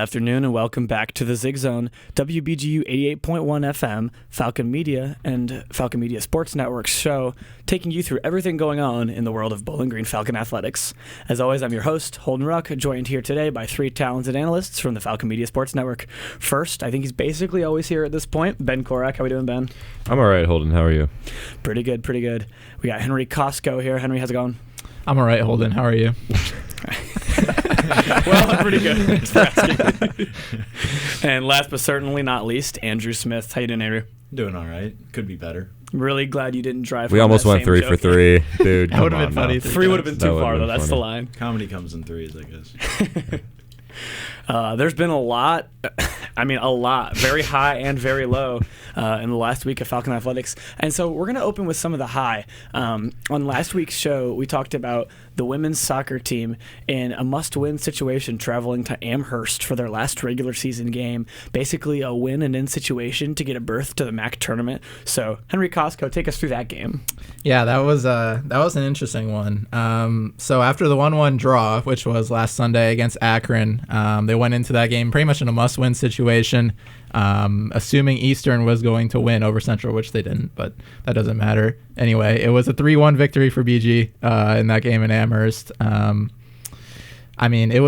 Good afternoon and welcome back to the Zig Zone, WBGU 88.1 FM, Falcon Media, and Falcon Media Sports Network show, taking you through everything going on in the world of Bowling Green Falcon athletics. As always, I'm your host, Holden Ruck, joined here today by three talented analysts from the Falcon Media Sports Network. First, I think he's basically always here at this point, Ben Korak. How we doing, Ben? I'm all right, Holden. How are you? Pretty good, pretty good. We got Henry Costco here. Henry, how's it going? I'm all right, Holden. How are you? Well, I'm pretty good. Thanks for asking. And last but certainly not least, Andrew Smith. How you doing, Andrew? Doing all right. Could be better. Really glad you didn't drive. We almost went 3 for 3, dude. That would have been funny. 3 would have been too far, though. That's the line. Comedy comes in threes, I guess. There's been a lot, very high and very low in the last week of Falcon Athletics. And so we're going to open with some of the high. On last week's show, we talked about the women's soccer team in a must-win situation traveling to Amherst for their last regular season game. Basically a win-and-in situation to get a berth to the MAC tournament. So, Henry Costco, take us through that game. Yeah, that was an interesting one. So after the 1-1 draw, which was last Sunday against Akron, they went into that game pretty much in a must-win situation, assuming Eastern was going to win over Central, which they didn't, but that doesn't matter. Anyway, it was a 3-1 victory for BG in that game in Amherst. It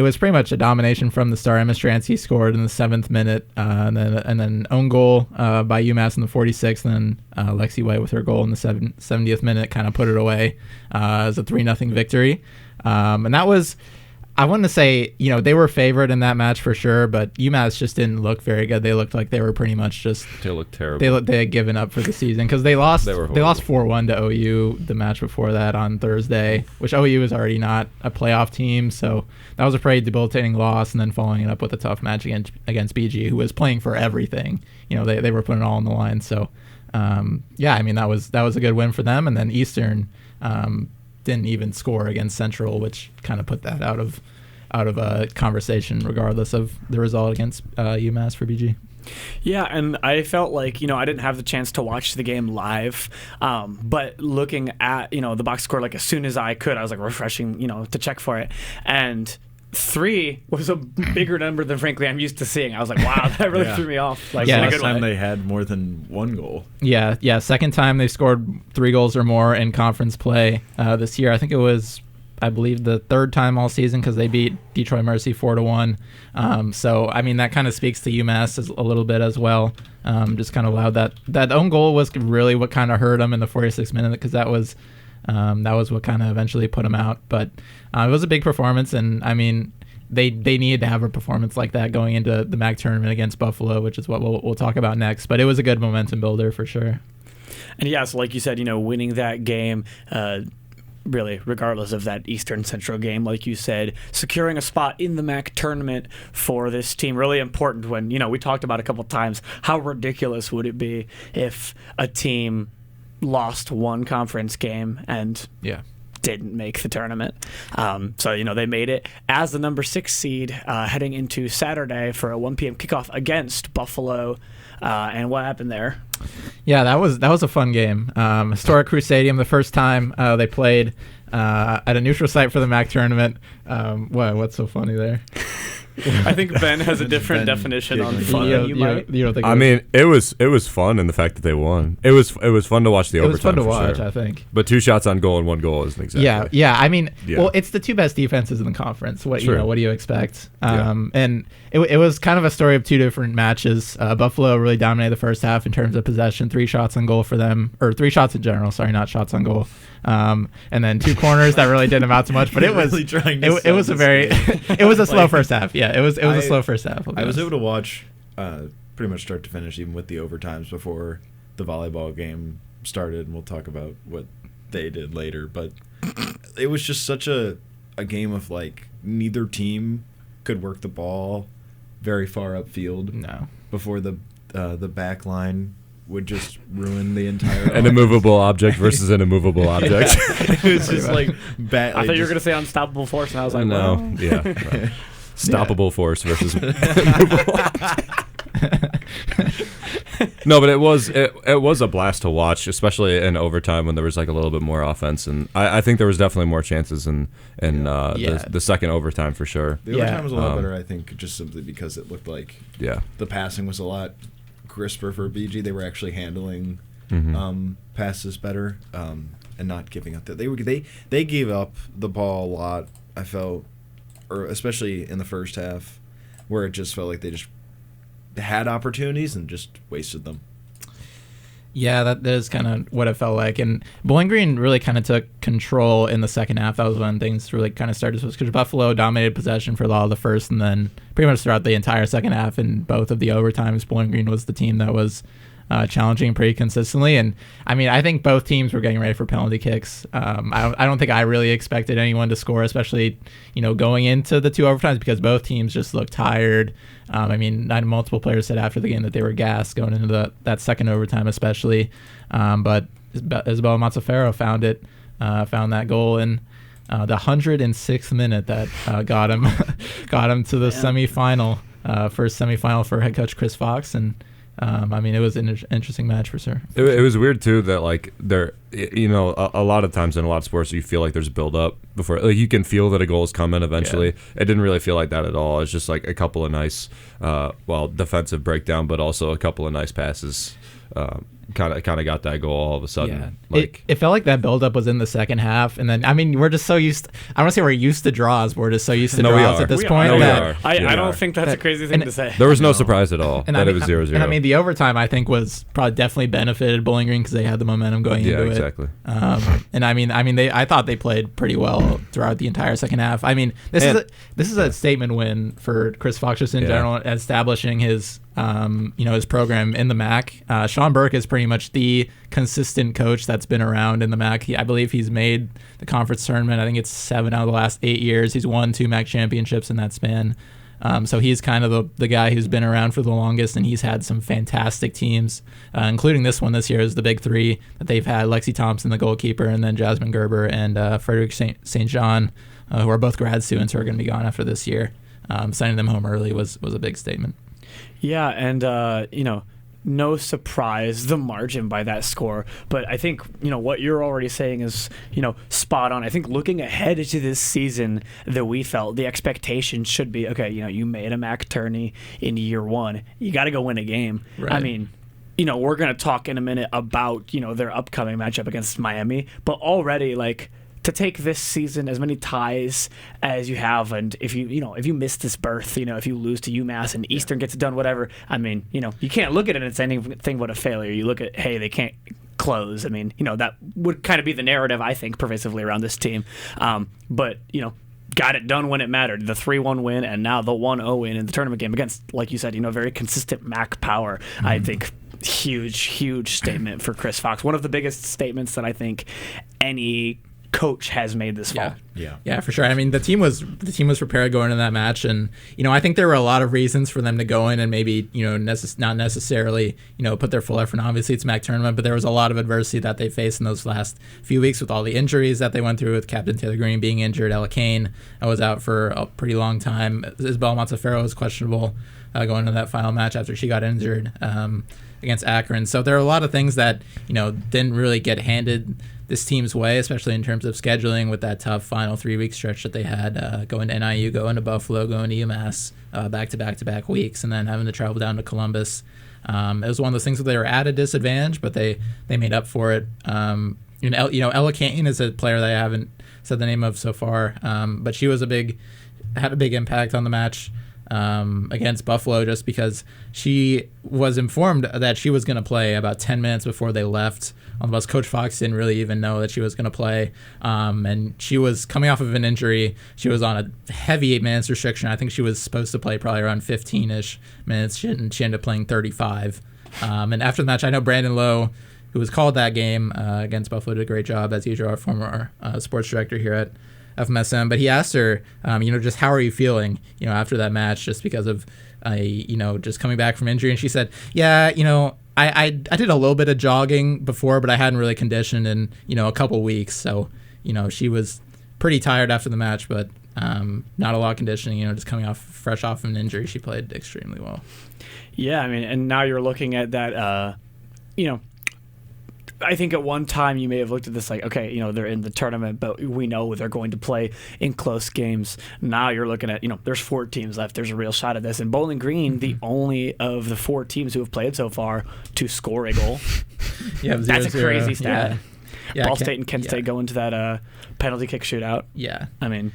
was pretty much a domination from the start. Emma Stransky scored in the 7th minute, and then own goal by UMass in the 46th, and then Lexi White with her goal in the 70th minute kind of put it away as a 3-0 victory. And that was, I want to say, they were favored in that match for sure, but UMass just didn't look very good. They looked like they were pretty much just... They looked terrible. They had given up for the season because they lost 4-1 to OU the match before that on Thursday, which OU is already not a playoff team, so that was a pretty debilitating loss, and then following it up with a tough match against BG, who was playing for everything. They were putting it all on the line, so that was a good win for them, and then Eastern... didn't even score against Central, which kind of put that out of a conversation regardless of the result against UMass for BG. Yeah, and I felt like, I didn't have the chance to watch the game live, but looking at, the box score, like as soon as I could, I was like refreshing, to check for it. And 3 was a bigger number than, frankly, I'm used to seeing. I was like, wow, that really threw me off. Like, yeah, last time they had more than 1 goal. Yeah. Second time they scored 3 goals or more in conference play this year. I think it was, I believe, the 3rd time all season because they beat Detroit Mercy 4-1. That kind of speaks to UMass a little bit as well. Just kind of allowed that own goal was really what kind of hurt them in the 46th minute because that was what kind of eventually put them out. But it was a big performance, and they needed to have a performance like that going into the MAC tournament against Buffalo, which is what we'll talk about next. But it was a good momentum builder for sure. And yeah, so like you said, winning that game, really, regardless of that Eastern Central game, like you said, securing a spot in the MAC tournament for this team, really important when, we talked about a couple times, how ridiculous would it be if a team lost one conference game and didn't make the tournament. They made it as the number 6 seed heading into Saturday for a 1 p.m. kickoff against Buffalo. And what happened there? Yeah, that was a fun game. Historic Crew Stadium, the first time they played at a neutral site for the MAC tournament. What's so funny there? I think Ben has a different definition on fun than you might. You don't think it was fun in the fact that they won. It was fun to watch the overtime. It was fun to watch, sure. I think. But 2 shots on goal and 1 goal isn't exactly. Yeah. Well, it's the 2 best defenses in the conference. What do you expect? And it was kind of a story of 2 different matches. Buffalo really dominated the first half in terms of possession, 3 shots on goal for them, or 3 shots in general. Sorry, not shots on goal. And then 2 corners that really didn't amount to much. But it was it was a slow first half. Yeah, it was a slow first half. I was able to watch pretty much start to finish, even with the overtimes before the volleyball game started, and we'll talk about what they did later. But it was just such a game of like neither team could work the ball very far upfield. No, before the back line would just ruin the entire an immovable object versus an immovable object. It was just like bad. I thought you were going to say unstoppable force, and I was like, no. Well. Yeah. Right. Stoppable force versus immovable object. No, but it was a blast to watch, especially in overtime when there was like a little bit more offense, and I think there was definitely more chances in the second overtime for sure. The overtime was a lot better, I think, just simply because it looked like the passing was a lot crisper for BG. They were actually handling passes better and not giving up. They gave up the ball a lot, I felt, or especially in the first half, where it just felt like they just had opportunities and just wasted them. Yeah, that is kind of what it felt like. And Bowling Green really kind of took control in the second half. That was when things really kind of started to switch, because Buffalo dominated possession for a lot of the first, and then pretty much throughout the entire second half in both of the overtimes, Bowling Green was the team that was challenging pretty consistently. And I mean, I think both teams were getting ready for penalty kicks. I don't think I really expected anyone to score, especially going into the two overtimes, because both teams just looked tired. I mean, multiple players said after the game that they were gassed going into that second overtime, especially. But Isabella Mazzaferro found that goal in the 106th minute that got him to the semifinal, first semifinal for head coach Chris Fox. And I mean, it was an interesting match for sure. It was weird too that like a lot of times in a lot of sports you feel like there's build up before, like you can feel that a goal is coming eventually. It didn't really feel like that at all. It's just like a couple of nice, defensive breakdown, but also a couple of nice passes. Kind of got that goal all of a sudden. Yeah. It felt like that buildup was in the second half, and then I mean we're just so used. I don't want to say we're used to draws, but we're just so used to draws at this point. I don't think that's a crazy thing to say. There was no surprise at all that it was 0-0. And I mean the overtime I think was probably definitely benefited Bowling Green because they had the momentum going into it. Yeah, exactly. And I thought they played pretty well throughout the entire second half. I mean this is a statement win for Chris Fox just in general, establishing his his program in the MAC. Sean Burke is pretty much the consistent coach that's been around in the MAC. I believe he's made the conference tournament. I think it's 7 out of the last 8 years. He's won 2 MAC championships in that span. So he's kind of the guy who's been around for the longest, and he's had some fantastic teams, including this one this year is the big 3 that they've had: Lexi Thompson, the goalkeeper, and then Jasmine Gerber and Frederick St. John, who are both grad students who are going to be gone after this year. Signing them home early was a big statement. Yeah, and no surprise the margin by that score, but I think what you're already saying is spot on. I think looking ahead to this season, that we felt the expectation should be, okay, you made a MAC tourney in year 1, you got to go win a game. Right. I mean, we're going to talk in a minute about their upcoming matchup against Miami, but already like to take this season as many ties as you have, and if you miss this berth, if you lose to UMass and Eastern gets it done, whatever, I mean, you can't look at it as anything but a failure. You look at, hey, they can't close. I mean, that would kind of be the narrative, I think, pervasively around this team. But got it done when it mattered. The 3-1 win and now the 1-0 win in the tournament game against, like you said, very consistent MAC power. I think huge statement for Chris Fox. One of the biggest statements that I think any coach has made this fall. Yeah, for sure. I mean, the team was prepared going into that match, and I think there were a lot of reasons for them to go in and maybe not necessarily put their full effort. Obviously, it's MAC tournament, but there was a lot of adversity that they faced in those last few weeks with all the injuries that they went through, with Captain Taylor Green being injured. Ella Kane was out for a pretty long time. Isabel Mazzaferro was questionable going into that final match after she got injured against Akron. So there are a lot of things that didn't really get handed this team's way, especially in terms of scheduling, with that tough final 3-week stretch that they had, going to NIU, going to Buffalo, going to UMass, back-to-back weeks, and then having to travel down to Columbus. It was one of those things where they were at a disadvantage, but they made up for it. Ella Kane is a player that I haven't said the name of so far, but she was had a big impact on the match against Buffalo, just because she was informed that she was going to play about 10 minutes before they left on the bus. Coach Fox didn't really even know that she was going to play, and she was coming off of an injury. She was on a heavy 8 minutes restriction. I think she was supposed to play probably around 15-ish minutes. She ended up playing 35. And after the match, I know Brandon Lowe, who was called that game against Buffalo, did a great job, as usual, our former sports director here at FMSM. But he asked her, just how are you feeling, after that match, just because of, just coming back from injury. And she said, yeah, I did a little bit of jogging before, but I hadn't really conditioned in, a couple weeks. So, she was pretty tired after the match, but Not a lot of conditioning, just coming fresh off of an injury. She played extremely well. Yeah, I mean, and now you're looking at that, I think at one time you may have looked at this like, okay, they're in the tournament, but we know they're going to play in close games. Now you're looking at, there's 4 teams left. There's a real shot at this. And Bowling Green, the only of the 4 teams who have played so far to score a goal. Yeah, that's a crazy stat. Yeah, Ball State and Kent State go into that penalty kick shootout. Yeah. I mean...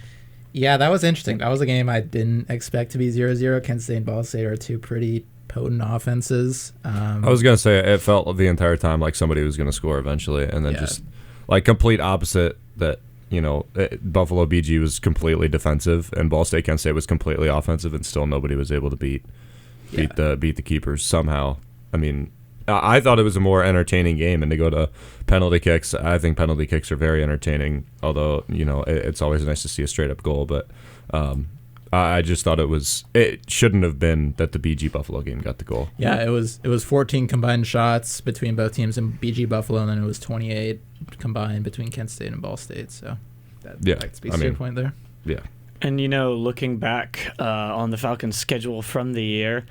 Yeah, that was interesting. That was a game I didn't expect to be 0-0. Kent State and Ball State are 2 pretty potent offenses. I was going to say, it felt the entire time like somebody was going to score eventually, and then just like complete opposite that, Buffalo BG was completely defensive, and Ball State Kent State was completely offensive, and still nobody was able to beat the keepers somehow. I mean, I thought it was a more entertaining game, and to go to penalty kicks, I think penalty kicks are very entertaining, although, it's always nice to see a straight-up goal, but I just thought it shouldn't have been that the BG Buffalo game got the goal. Yeah, it was 14 combined shots between both teams in BG Buffalo, and then it was 28 combined between Kent State and Ball State, so that speaks to your point there. Yeah. And, looking back on the Falcons' schedule from the year,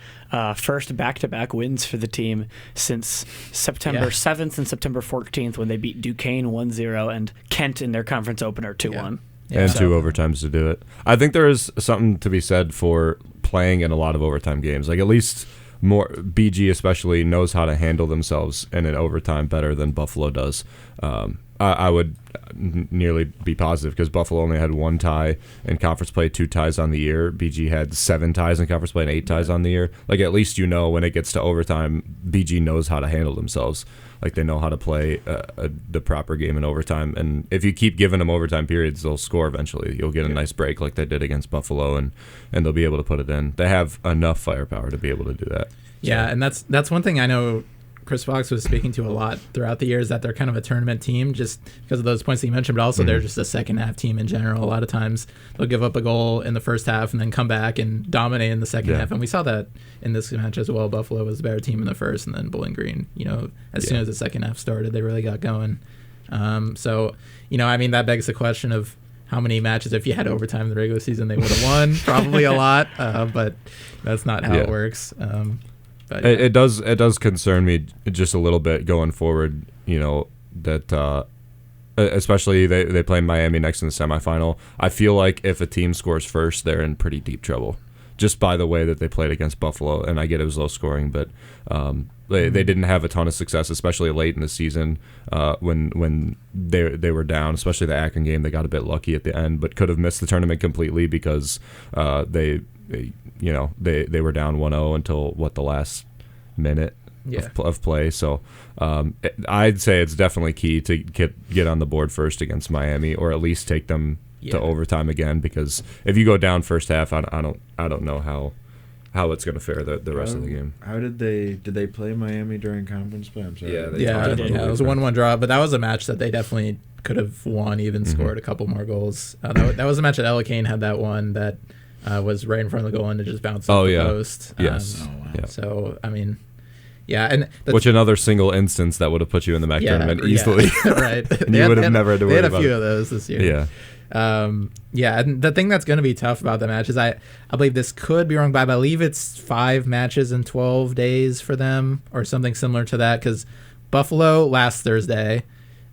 first back-to-back wins for the team since September 7th and September 14th when they beat Duquesne 1-0 and Kent in their conference opener 2-1. And 2 overtimes to do it. I think there is something to be said for playing in a lot of overtime games. Like, at least more BG especially knows how to handle themselves in an overtime better than Buffalo does. I would nearly be positive because Buffalo only had 1 tie in conference play, 2 ties on the year. BG had 7 ties in conference play and 8 ties on the year. Like, at least when it gets to overtime, BG knows how to handle themselves. Like, they know how to play the proper game in overtime. And if you keep giving them overtime periods, they'll score eventually. You'll get a nice break like they did against Buffalo, and they'll be able to put it in. They have enough firepower to be able to do that. Yeah, and that's one thing I know Chris Fox was speaking to a lot throughout the years, that they're kind of a tournament team just because of those points that you mentioned, but also they're just a second half team in general. A lot of times they'll give up a goal in the first half and then come back and dominate in the second half. And we saw that in this match as well. Buffalo was the better team in the first, and then Bowling Green, as soon as the second half started, they really got going. So, that begs the question of how many matches, if you had overtime in the regular season, they would have won. Probably a lot, but that's not how it works. But, it does concern me just a little bit going forward, that especially they play Miami next in the semifinal. I feel like if a team scores first, they're in pretty deep trouble just by the way that they played against Buffalo. And I get it was low scoring, but they didn't have a ton of success, especially late in the season when they were down, especially the Akron game. They got a bit lucky at the end, but could have missed the tournament completely because they were down 1-0 until the last minute of play. So I'd say it's definitely key to get on the board first against Miami, or at least take them to overtime again, because if you go down first half, I don't know how it's going to fare the rest of the game. How did they play Miami during conference play? I'm sorry. It was a 1-1 draw, but that was a match that they definitely could have won, even scored a couple more goals. That was a match that Ella Kane had that one that was right in front of the goal and it just bounced off the post. Yes. So, and which another single instance that would have put you in the MAC tournament easily. Right. You would have never had to worry about it. They had a few of those this year. Yeah. And the thing that's going to be tough about the match is I believe this could be wrong, but I believe it's 5 matches in 12 days for them or something similar to that, because Buffalo last Thursday,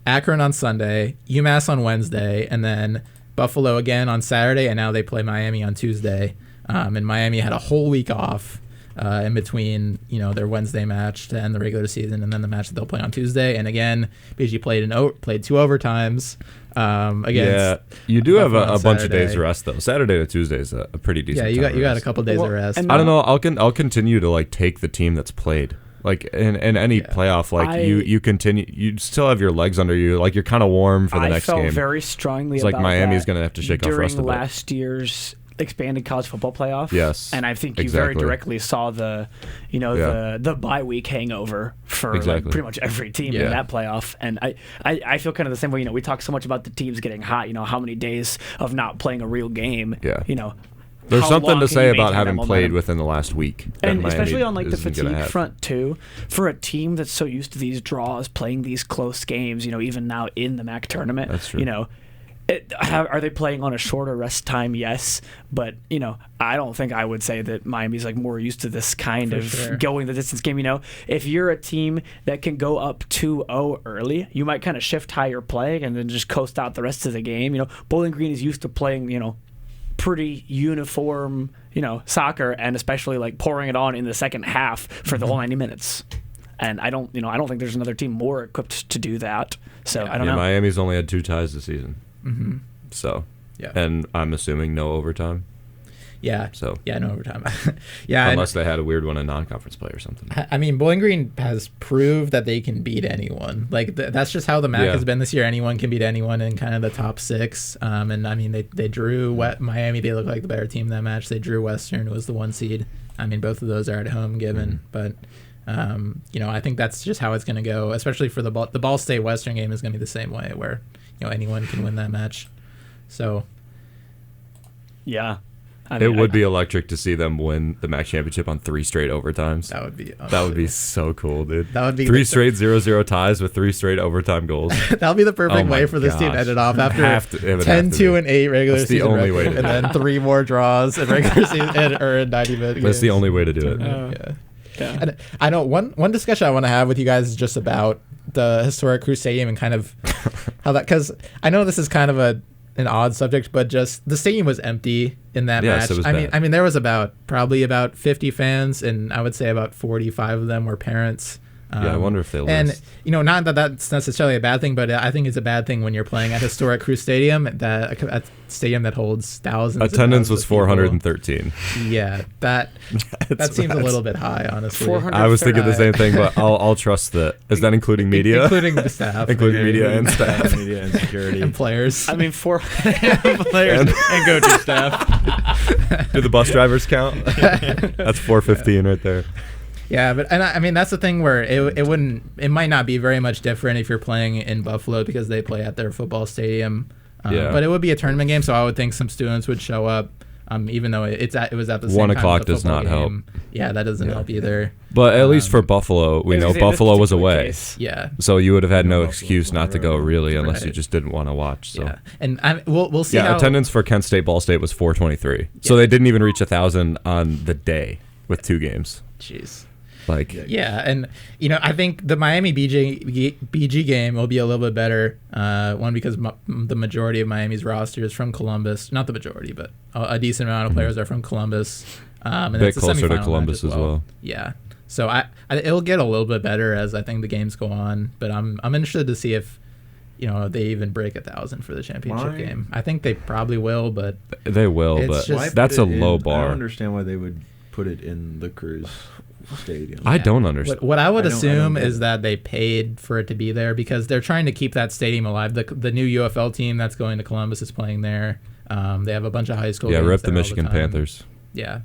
Akron on Sunday, UMass on Wednesday, and then Buffalo again on Saturday, and now they play Miami on Tuesday. And Miami had a whole week off in between, their Wednesday match to end the regular season, and then the match that they'll play on Tuesday. And again, BG played 2 overtimes. You do have a bunch of days of rest though. Saturday to Tuesday is a pretty decent. Yeah, you got a couple days of rest. I don't know. I'll continue to take the team that's played. Like in any playoff, you continue. You still have your legs under you. Like, you're kind of warm for the next game. I felt very strongly about that. Miami's going to have to shake off rest a bit. During last year's expanded college football playoff. Yes, and I think you very directly saw the bye week hangover for pretty much every team in that playoff. And I feel kind of the same way. We talk so much about the teams getting hot. How many days of not playing a real game. Yeah. There's something to say about having played within the last week. And especially on the fatigue front too, for a team that's so used to these draws, playing these close games, even now in the MAC tournament. That's true. Are they playing on a shorter rest time? Yes, but I don't think I would say that Miami's like more used to this kind of going the distance game. If you're a team that can go up 2-0 early, you might kind of shift how you're playing and then just coast out the rest of the game. Bowling Green is used to playing pretty uniform soccer, and especially like pouring it on in the second half for the whole 90 minutes. And I don't think there's another team more equipped to do that. So I don't know. Miami's only had 2 ties this season. Mm-hmm. So, and I'm assuming no overtime. Yeah. So no overtime. Unless they had a weird one in non-conference play or something. I mean, Bowling Green has proved that they can beat anyone. Like that's just how the MAC has been this year. Anyone can beat anyone in kind of the top 6. And I mean, they drew Miami. They look like the better team in that match. They drew Western, who was the 1 seed. I mean, both of those are at home given, but. I think that's just how it's going to go, especially for the Ball State Western game is going to be the same way, where anyone can win that match. So, yeah, it would be electric to see them win the MAC championship on 3 straight overtimes. That would be so cool, dude. That would be 3 straight 0-0 ties with 3 straight overtime goals. That would be the perfect way for this team to end it off after 10-2-8 regular season, the only way and then 3 more draws in regular season or in 90 minutes. That's the only way to do it. Yeah. And I know one discussion I want to have with you guys is just about the historic Crew Stadium and kind of how that, because I know this is kind of an odd subject, but just the stadium was empty in that match. It was I mean there was probably about 50 fans, and I would say about 45 of them were parents. I wonder if they'll list. And not that that's necessarily a bad thing, but I think it's a bad thing when you're playing at historic Crew Stadium, a stadium that holds thousands. Attendance was 413. Yeah, that seems a little bit high, honestly. I was thinking the same thing, but I'll trust that. Is that including media? Including the staff. Including media and staff. Media and security. And players. I mean, 4 players and coaching staff. Do the bus drivers count? That's 415 right there. Yeah, but I mean that's the thing where it might not be very much different if you're playing in Buffalo because they play at their football stadium. But it would be a tournament game, so I would think some students would show up. Even though it was at the same 1 time o'clock as the does not football help. game. Yeah, that doesn't help either. But at least for Buffalo, we know Buffalo was away. Case. Yeah. So you would have had no excuse not to go, really, unless you just didn't want to watch. So. Yeah, and we'll see. Yeah, attendance for Kent State Ball State was 423. So they didn't even reach 1,000 on the day with 2 games. Jeez. And I think the Miami BG game will be a little bit better. One, because the majority of Miami's roster is from Columbus. Not the majority, but a decent amount of players are from Columbus. And a bit closer to Columbus as well. Yeah. So it'll get a little bit better as I think the games go on. But I'm interested to see if they even break 1,000 for the championship game. I think they probably will, but they will. But that's a low bar. I don't understand why they would put it in the Cruise Stadium. I don't understand. What I would assume is that they paid for it to be there because they're trying to keep that stadium alive. The new UFL team that's going to Columbus is playing there. They have a bunch of high school games rip the there Michigan all the time. Panthers. Yeah.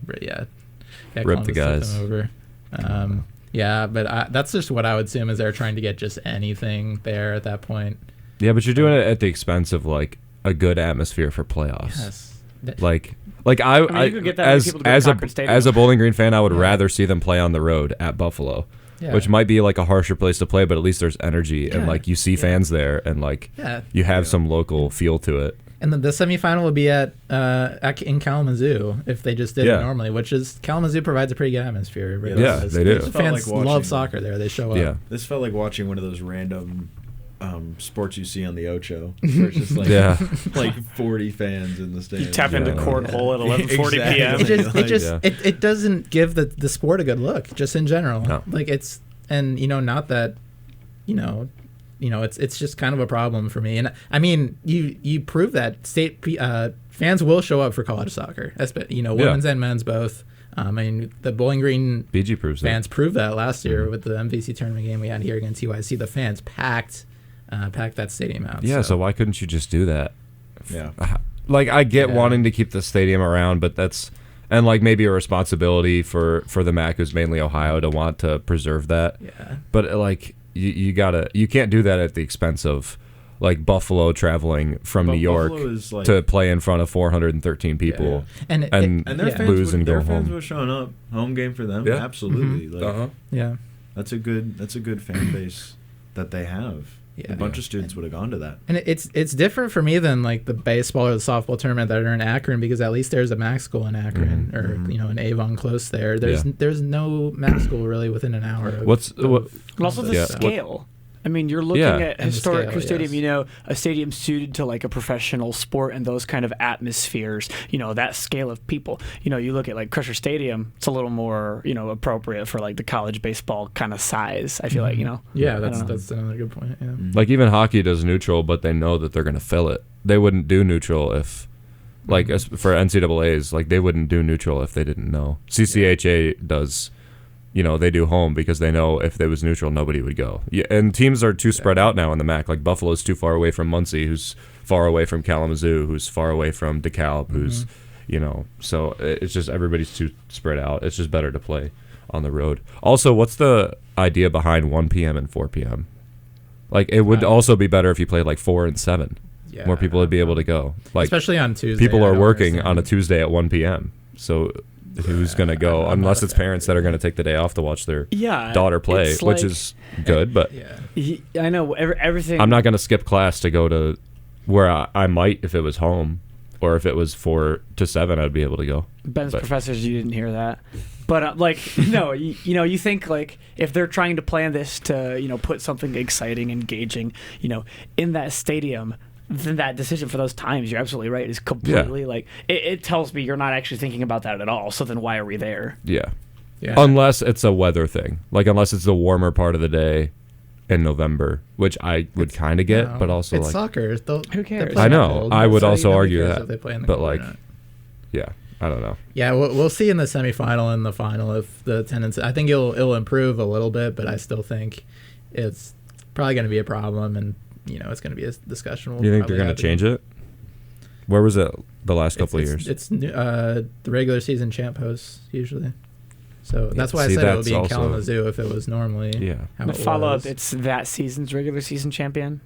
Rip the guys. Over. But that's just what I would assume is they're trying to get just anything there at that point. Yeah, but you're doing it at the expense of like a good atmosphere for playoffs. Yes. As a Bowling Green fan, I would rather see them play on the road at Buffalo, which might be like a harsher place to play, but at least there's energy and like you see fans there and like you have some local feel to it. And then the semifinal would be in Kalamazoo if they just did it normally, which is Kalamazoo provides a pretty good atmosphere. Right? They do. Fans love soccer there. They show up. Yeah. This felt like watching one of those random sports you see on the Ocho, where it's just like 40 fans in the stadium. You tap into cornhole at 11:40 p.m. It doesn't give the sport a good look, just in general. No. Like it's not that it's just kind of a problem for me. And I mean, you prove that state fans will show up for college soccer, women's and men's both. I mean, the Bowling Green BG proves fans proved that last year with the MVC tournament game we had here against UIC. The fans packed that stadium out. Yeah, so why couldn't you just do that? Yeah. Like, I get wanting to keep the stadium around, but that's and like maybe a responsibility for the MAC, who's mainly Ohio, to want to preserve that. Yeah. But like you can't do that at the expense of like Buffalo traveling from New York to play in front of 413 people and their lose and go home. Their fans were showing up. Home game for them, absolutely. Yeah, that's a good fan base that they have. A bunch of students would have gone to that. And it's different for me than like the baseball or the softball tournament that are in Akron, because at least there's a MAC school in Akron or an Avon close there. There's no MAC school really within an hour. And also the scale. I mean, you're looking at historic Crew Stadium, a stadium suited to like a professional sport and those kind of atmospheres, that scale of people. You look at like Crusher Stadium, it's a little more, appropriate for like the college baseball kind of size, I feel like, Yeah, that's another good point, yeah. Like even hockey does neutral, but they know that they're going to fill it. They wouldn't do neutral if, like for NCAAs, like they wouldn't do neutral if they didn't know. CCHA does... they do home because they know if there was neutral, nobody would go. Yeah, and teams are too spread out now in the MAC. Like Buffalo's too far away from Muncie, who's far away from Kalamazoo, who's far away from DeKalb, who's, so it's just everybody's too spread out. It's just better to play on the road. Also, what's the idea behind 1 p.m. and 4 p.m.? Like it would also be better if you played like 4 and 7. Yeah, more people would be able to go. Like especially on Tuesday. People are working on a Tuesday at 1 p.m. So who's going to go unless it's parents that are going to take the day off to watch their daughter play, which is good, but I know everything. I'm not going to skip class to go to where I might if it was home, or if it was 4 to 7 I'd be able to go. Ben's professors, you didn't hear that, but you think like if they're trying to plan this to put something exciting, engaging in that stadium, then that decision for those times, you're absolutely right, is completely like it tells me you're not actually thinking about that at all. So then why are we there? Yeah. Unless it's a weather thing, like unless it's the warmer part of the day in November, which I would kind of get, but also it's like soccer. Who cares? I know. I would also argue that, but like, I don't know. Yeah, we'll see in the semifinal and the final if the attendance. I think it'll improve a little bit, but I still think it's probably going to be a problem, and it's going to be a discussion. You think they're going to change it? Where was it the last couple of years? It's the regular season champ hosts usually. So that's why I said it would be in Kalamazoo if it was normally. How the follow-up, it's that season's regular season champion?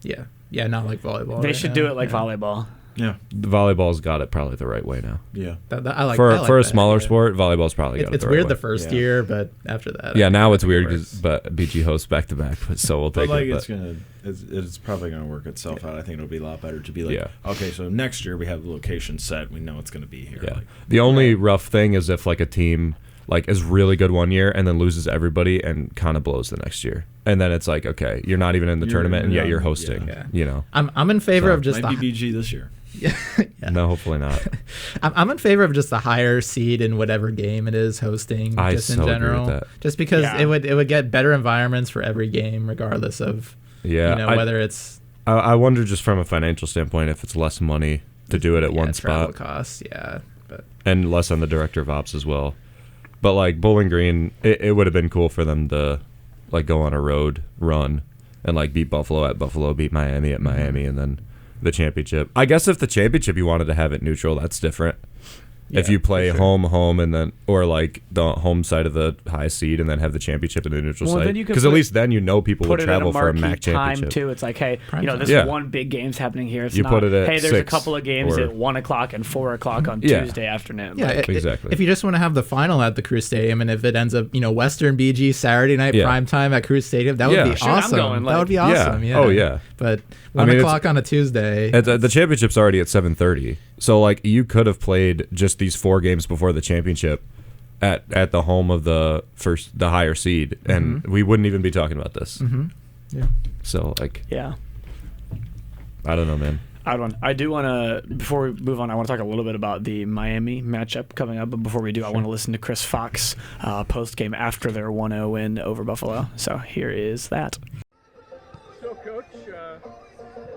Yeah, not like volleyball. They should do it like volleyball. Yeah. The volleyball's got it probably the right way now. Yeah. I like for a smaller sport, volleyball's probably got it the right way. It's weird the first year, but after that. Yeah, now it's weird but BG hosts back to back, so we'll take it. It's probably going to work itself out. I think it'll be a lot better to be like, okay, so next year we have the location set. We know it's going to be here. Yeah. The only rough thing is if like a team like is really good one year and then loses everybody and kind of blows the next year. And then it's like, okay, you're not even in the tournament and yet you're hosting. I'm in favor of just might be BG this year. No, hopefully not. I'm in favor of just the higher seed in whatever game it is hosting, just in general. Agree with that. Just because it would get better environments for every game, regardless of whether it's. I wonder just from a financial standpoint if it's less money to do it at one travel spot. Costs, and less on the director of ops as well. But like Bowling Green, it would have been cool for them to like go on a road run and like beat Buffalo at Buffalo, beat Miami at Miami, and then the championship. I guess if the championship you wanted to have it neutral, that's different. If you play home, and then or like the home side of the high seed, and then have the championship in the neutral side, because at least then people would travel for a MAC championship. Time too. It's like, hey, this one big game's happening here. It's you not, put it at hey, there's 6 a couple of games at 1:00 and 4:00 on Tuesday afternoon. Yeah, exactly. If you just want to have the final at the Crew Stadium, and if it ends up, Western BG Saturday night prime time at Crew Stadium, that would be awesome. That would be awesome. Yeah. Oh yeah. But 1:00 on a Tuesday. The championship's already at 7:30. So like you could have played just these 4 games before the championship at the home of the higher seed, and we wouldn't even be talking about this. Yeah. So like I don't know, man. I do want to, before we move on, I want to talk a little bit about the Miami matchup coming up. But before we do, I want to listen to Chris Fox post game after their 1-0 win over Buffalo. So here is that. So, Coach,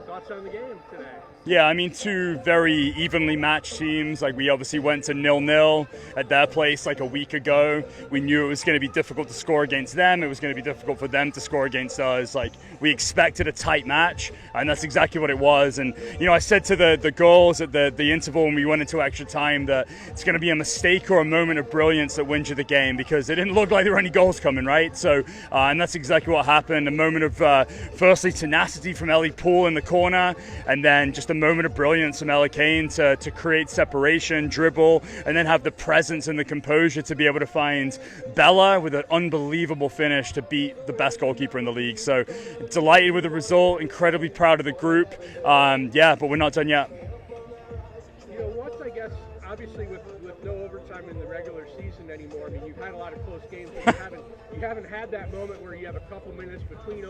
thoughts on the game today? Yeah, I mean, 2 very evenly matched teams. Like, we obviously went to 0-0 at their place like a week ago. We knew it was going to be difficult to score against them. It was going to be difficult for them to score against us. Like, we expected a tight match, and that's exactly what it was. And, I said to the girls at the interval when we went into extra time that it's going to be a mistake or a moment of brilliance that wins you the game, because it didn't look like there were any goals coming, right? So, and that's exactly what happened. A moment of, firstly, tenacity from Ellie Poole in the corner. corner, and then just a moment of brilliance from Ella Kane to create separation, dribble, and then have the presence and the composure to be able to find Bella with an unbelievable finish to beat the best goalkeeper in the league. So delighted with the result, incredibly proud of the group. But we're not done yet. You know, once, I guess, obviously with no overtime in the regular season anymore, I mean, you've had a lot of close games, but you haven't had that moment where you have a couple minutes between,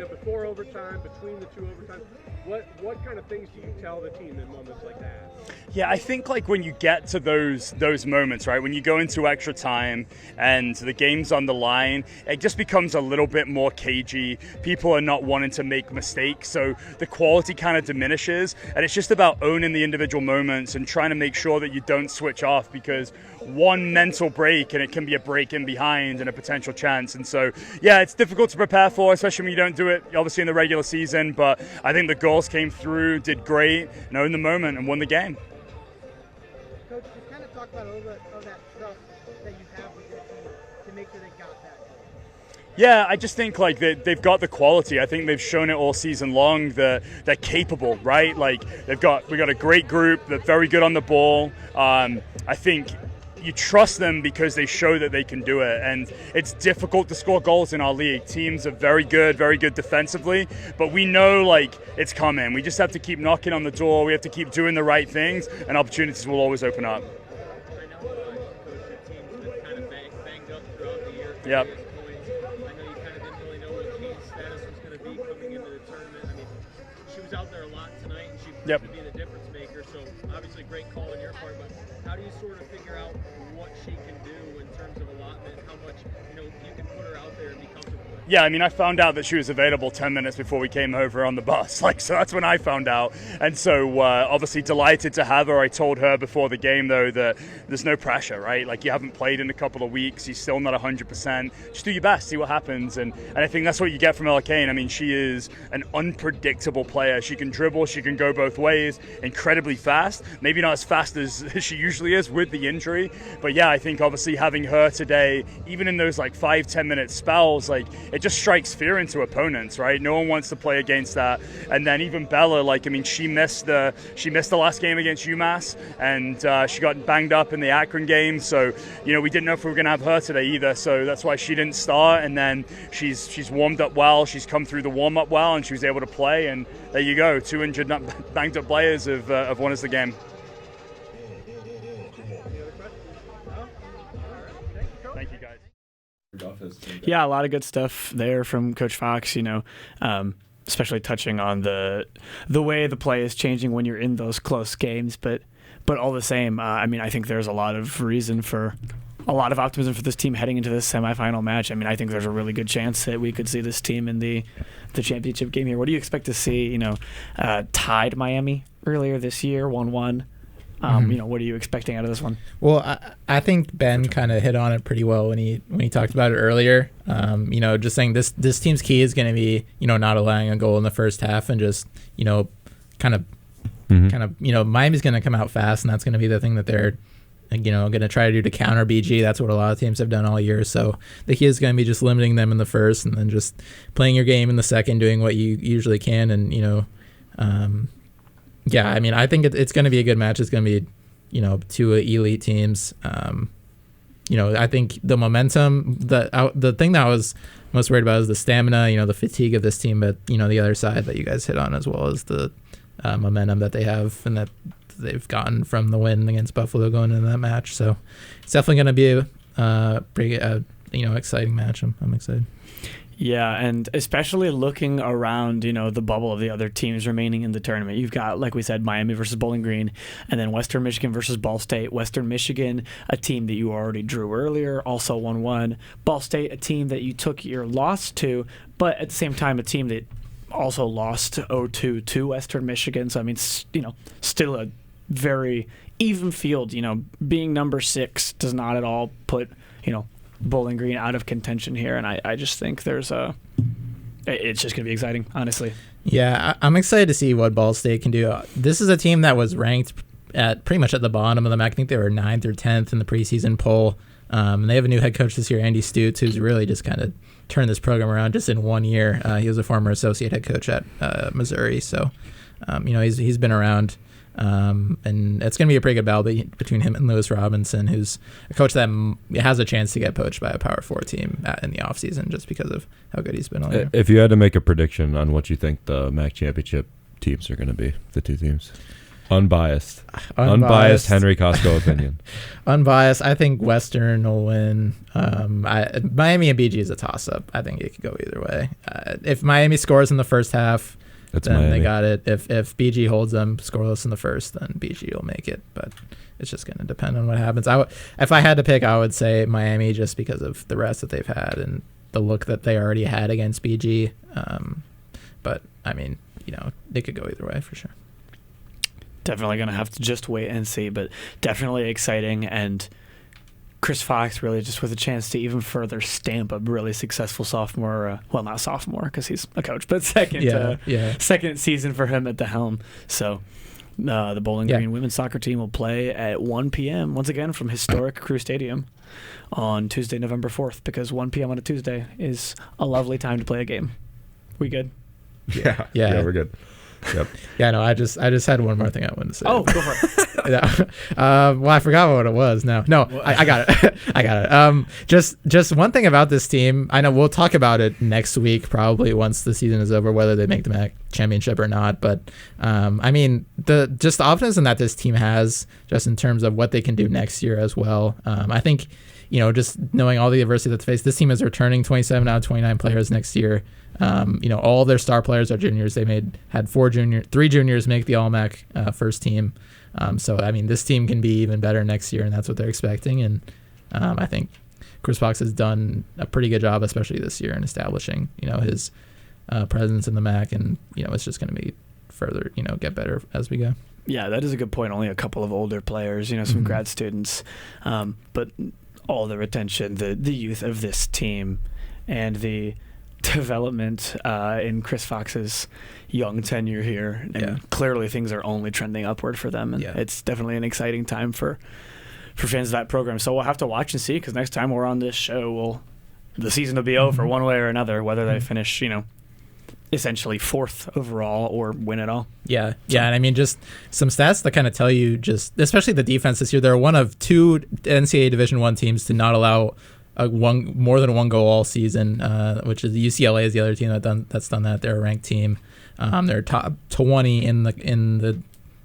before overtime, between the two overtimes. What kind of things do you tell the team in moments like that? Yeah, I think like when you get to those moments, right, when you go into extra time and the game's on the line, it just becomes a little bit more cagey. People are not wanting to make mistakes, so the quality kind of diminishes, and it's just about owning the individual moments and trying to make sure that you don't switch off, because one mental break and it can be a break in behind and a potential chance. And so, yeah, it's difficult to prepare for, especially when you don't do it, obviously, in the regular season, but I think the goals came through, did great, and owned the moment and won the game. Coach, just kind of talk about a little bit of that trust that you have with your team to make sure they got that goal. Yeah, I just think like they've got the quality. I think they've shown it all season long that they're capable, right? Like we got a great group. They're very good on the ball. I think you trust them because they show that they can do it, and it's difficult to score goals in our league. Teams are very good defensively, but we know like it's coming. We just have to keep knocking on the door. We have to keep doing the right things, and opportunities will always open up. I know, Coach, your team's been kind of banged up throughout the year. Yep. I know you kind of didn't really know what Kane's status was going to be coming into the tournament. I mean, she was out there a lot tonight, and she proved to be the difference maker. So obviously, great call on your part. But how do you sort of figure out what she can do in terms of allotment? How much you can put her out there and be comfortable with? Yeah, I mean, I found out that she was available 10 minutes before we came over on the bus. So that's when I found out. And so obviously delighted to have her. I told her before the game, though, that there's no pressure, right? Like, you haven't played in a couple of weeks. You're still not 100%. Just do your best, see what happens. And I think that's what you get from Ella Kane. I mean, she is an unpredictable player. She can dribble. She can go both ways. Incredibly fast. Maybe not as fast as she usually is with the injury. But yeah, I think obviously having her today, even in those like 5-10 minute spells, like it just strikes fear into opponents, right? No one wants to play against that. And then even Bella, like, I mean, she missed the last game against UMass, and she got banged up in the Akron game. So we didn't know if we were going to have her today either. So that's why she didn't start. And then she's warmed up well. She's come through the warm up well, and she was able to play. And there you go, 2 injured, banged up players have won us the game. Thank you, guys. Yeah, a lot of good stuff there from Coach Fox, especially touching on the way the play is changing when you're in those close games. But all the same, I think there's a lot of optimism for this team heading into this semifinal match. I mean, I think there's a really good chance that we could see this team in the championship game here. What do you expect to see? Tied Miami earlier this year, 1-1. What are you expecting out of this one? Well, I think Ben kind of hit on it pretty well when he talked about it earlier. Just saying this team's key is going to be, not allowing a goal in the first half, and just, Miami's going to come out fast, and that's going to be the thing that they're, going to try to do to counter BG. That's what a lot of teams have done all year. So the key is going to be just limiting them in the first, and then just playing your game in the second, doing what you usually can, and I think it's going to be a good match. It's going to be, two elite teams. I think the momentum, the thing that I was most worried about is the stamina, the fatigue of this team, but, the other side that you guys hit on, as well as the momentum that they have and that they've gotten from the win against Buffalo going into that match. So it's definitely going to be a pretty, exciting match. I'm excited. Yeah, and especially looking around, the bubble of the other teams remaining in the tournament. You've got, like we said, Miami versus Bowling Green, and then Western Michigan versus Ball State. Western Michigan, a team that you already drew earlier, also 1-1. Ball State, a team that you took your loss to, but at the same time, a team that also lost 0-2 to Western Michigan. So, still a very even field. Being number 6 does not at all put, Bowling Green out of contention here, and I just think it's just going to be exciting, honestly. Yeah, I'm excited to see what Ball State can do. This is a team that was ranked at pretty much at the bottom of the MAC. I think they were 9th or 10th in the preseason poll And they have a new head coach this year, Andy Stutz, who's really just kind of turned this program around just in 1 year. He was a former associate head coach at Missouri, so he's been around. And it's going to be a pretty good battle between him and Lewis Robinson, who's a coach that has a chance to get poached by a Power 4 team in the offseason just because of how good he's been all year. If you had to make a prediction on what you think the MAC championship teams are going to be, the two teams. Unbiased Henry Costco opinion. Unbiased. I think Western will win. Miami and BG is a toss-up. I think it could go either way. If Miami scores in the first half, then Miami. They got it. If BG holds them scoreless in the first, then BG will make it. But it's just going to depend on what happens. If I had to pick, I would say Miami just because of the rest that they've had and the look that they already had against BG. But, I mean, they could go either way for sure. Definitely going to have to just wait and see, but definitely exciting. And Chris Fox really just with a chance to even further stamp a really successful sophomore, not sophomore because he's a coach, but second season for him at the helm. So the Bowling Green women's soccer team will play at 1 p.m. once again from historic Crew Stadium on Tuesday, November 4th, because 1 p.m. on a Tuesday is a lovely time to play a game. We good? Yeah, we're good. Yep. Yeah, no, I just had one more thing I wanted to say. Oh, go for it. Well, I forgot what it was now. No, I got it. I got it. Just one thing about this team. I know we'll talk about it next week, probably once the season is over, whether they make the MAC championship or not. But I mean, the optimism that this team has, just in terms of what they can do next year as well. I think, just knowing all the adversity that's faced, this team is returning 27 out of 29 players next year. All their star players are juniors. They had 3 juniors make the All-MAC first team. So, I mean, this team can be even better next year, and that's what they're expecting. And I think Chris Fox has done a pretty good job, especially this year, in establishing, his presence in the MAC. And, it's just going to be further, get better as we go. Yeah, that is a good point. Only a couple of older players, some grad students. But all the retention, the youth of this team, and the development in Chris Fox's young tenure here, and clearly things are only trending upward for them, and it's definitely an exciting time for fans of that program. So we'll have to watch and see, because next time we're on this show, the season will be over one way or another, whether they finish essentially 4th overall or win it all. And I mean, just some stats that kind of tell you, especially the defense this year, they're one of 2 NCAA Division I teams to not allow more than 1 goal all season, which is UCLA is the other team that's done that. They're a ranked team. They're top 20 in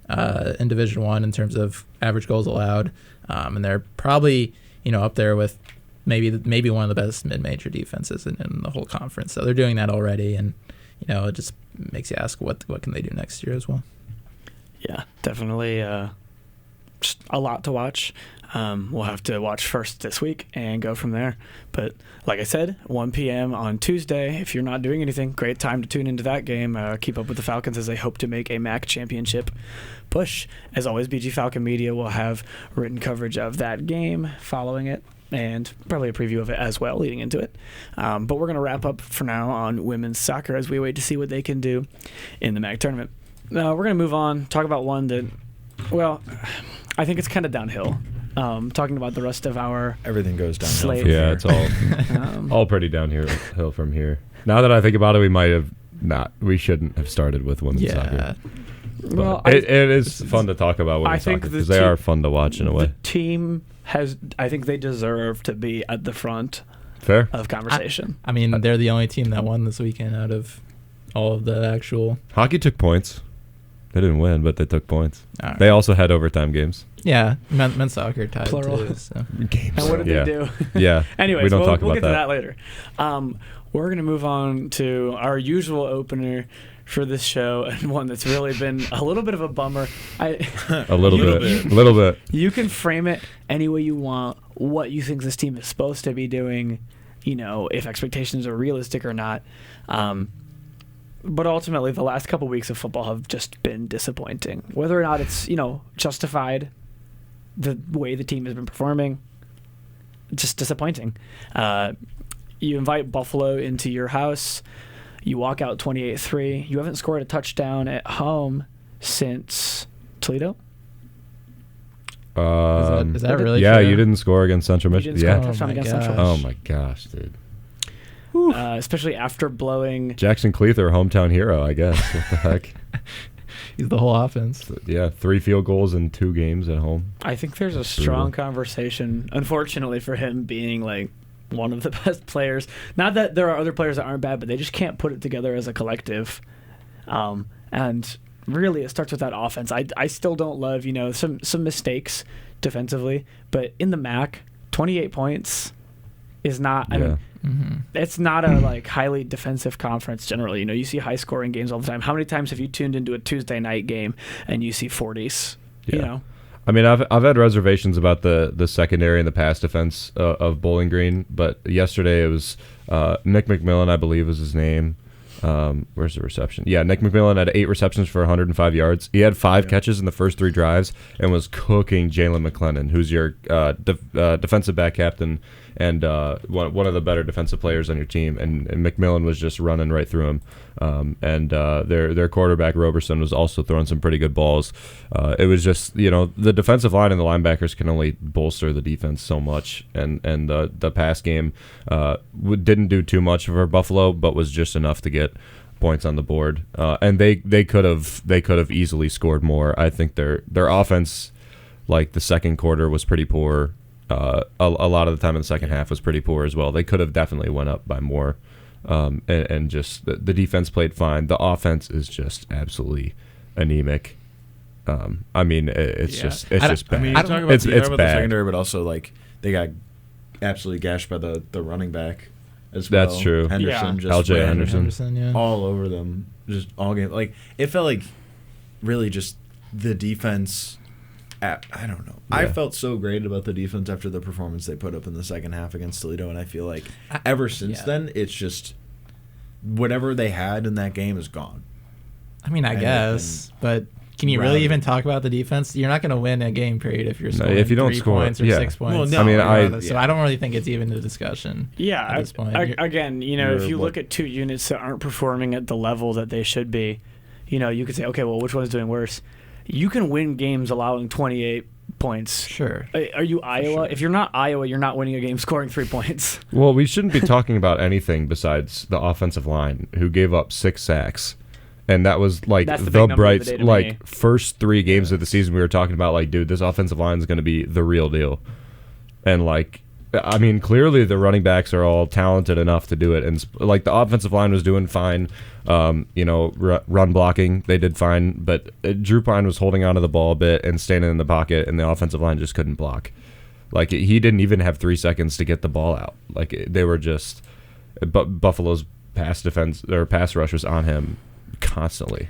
Division I in terms of average goals allowed, and they're probably up there with maybe one of the best mid-major defenses in the whole conference. So they're doing that already, and it just makes you ask what can they do next year as well. Yeah, definitely just a lot to watch. We'll have to watch first this week and go from there. But like I said, 1 p.m. on Tuesday. If you're not doing anything, great time to tune into that game. Keep up with the Falcons as they hope to make a MAC championship push. As always, BG Falcon Media will have written coverage of that game following it, and probably a preview of it as well leading into it. But we're going to wrap up for now on women's soccer as we wait to see what they can do in the MAC tournament. We're going to move on, talk about one that, I think it's kind of downhill. Talking about the rest of our everything goes downhill. Slate. Yeah, it's all pretty downhill from here. Now that I think about it, we might have not. We shouldn't have started with women's soccer. Well, it is fun to talk about women's soccer because they are fun to watch in a way. The team I think they deserve to be at the front of conversation. I mean, they're the only team that won this weekend out of all of the actual. Hockey took points. They didn't win, but they took points. Right. They also had overtime games. Yeah, men's soccer tied plural too. So. Games. And what did they do? Yeah. Anyways, we don't talk we'll about get to that later. We're going to move on to our usual opener for this show, and one that's really been a little bit of a bummer. A little bit. You can frame it any way you want, what you think this team is supposed to be doing, if expectations are realistic or not. But ultimately, the last couple weeks of football have just been disappointing. Whether or not it's, justified, the way the team has been performing, just disappointing. You invite Buffalo into your house. You walk out 28-3. You haven't scored a touchdown at home since Toledo? Is that really Yeah, true? you didn't score against Central He Michigan. didn't score a Yeah. touchdown my against gosh. Central. Oh my gosh, dude. Especially after blowing. Jackson Cleather, hometown hero, I guess. What the heck? He's the whole offense. Yeah, 3 field goals in 2 games at home. I think there's a That's strong brutal. conversation, unfortunately, for him being like one of the best players. Not that there are other players that aren't bad, but they just can't put it together as a collective. And really, it starts with that offense. I still don't love, some mistakes defensively, but in the MAC, 28 points is not. I mean, it's not a like highly defensive conference generally. You see high scoring games all the time. How many times have you tuned into a Tuesday night game and you see 40s? Yeah. I mean, I've had reservations about the secondary and the pass defense of Bowling Green, but yesterday it was Nick McMillan, I believe was his name. Where's the reception? Yeah, Nick McMillan had 8 receptions for 105 yards. He had 5 catches in the first 3 drives and was cooking Jalen McLennan, who's your defensive back captain and one of the better defensive players on your team. And McMillan was just running right through him. Their quarterback Roberson was also throwing some pretty good balls. It was just the defensive line and the linebackers can only bolster the defense so much, and the pass game didn't do too much for Buffalo, but was just enough to get points on the board. And they could have easily scored more. I think their offense, like the second quarter, was pretty poor. A lot of the time in the second half was pretty poor as well. They could have definitely went up by more. And just the defense played fine. The offense is just absolutely anemic. I mean, it's just bad. I mean, you talk about, it's the bad. secondary, but also like they got absolutely gashed by the running back as well. That's true. Henderson just LJ ran Henderson. Yeah. all over them, just all game. Like it felt like really just the defense. I don't know. I felt so great about the defense after the performance they put up in the second half against Toledo, and I feel like ever since then, it's just whatever they had in that game is gone. I mean, I guess, but can you really even talk about the defense? You're not going to win a game period if you're scoring if you don't 3 score, points or 6 points. Well, no, I mean, so I don't really think it's even a discussion. Yeah, at this point. Again, if you look at 2 units that aren't performing at the level that they should be, you could say, okay, well, which one's doing worse? You can win games allowing 28 points. Sure. Are you Iowa? Sure. If you're not Iowa, you're not winning a game scoring 3 points. Well, we shouldn't be talking about anything besides the offensive line, who gave up 6 sacks. And that was like That's the the big number of bright, the day to like me. first 3 games of the season. We were talking about like, dude, this offensive line is going to be the real deal. And like, I mean, clearly the running backs are all talented enough to do it. And like the offensive line was doing fine, run blocking, they did fine. But Drew Pine was holding onto the ball a bit and standing in the pocket, and the offensive line just couldn't block. Like he didn't even have 3 seconds to get the ball out. Like they were just Buffalo's pass defense or pass rush was on him constantly.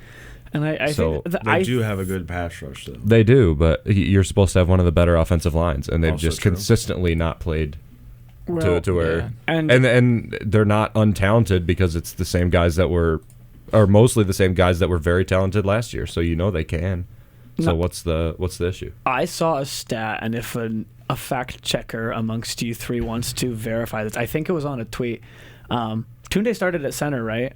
And I So think They do have a good pass rush, though. They do, but you're supposed to have one of the better offensive lines, and they've Also just true. consistently not played to where. yeah. And they're not untalented because it's the same guys that were, or mostly the same guys that were very talented last year. So they can. So No. what's the issue? I saw a stat, and if a fact checker amongst you 3 wants to verify this, I think it was on a tweet. Tunde started at center, right?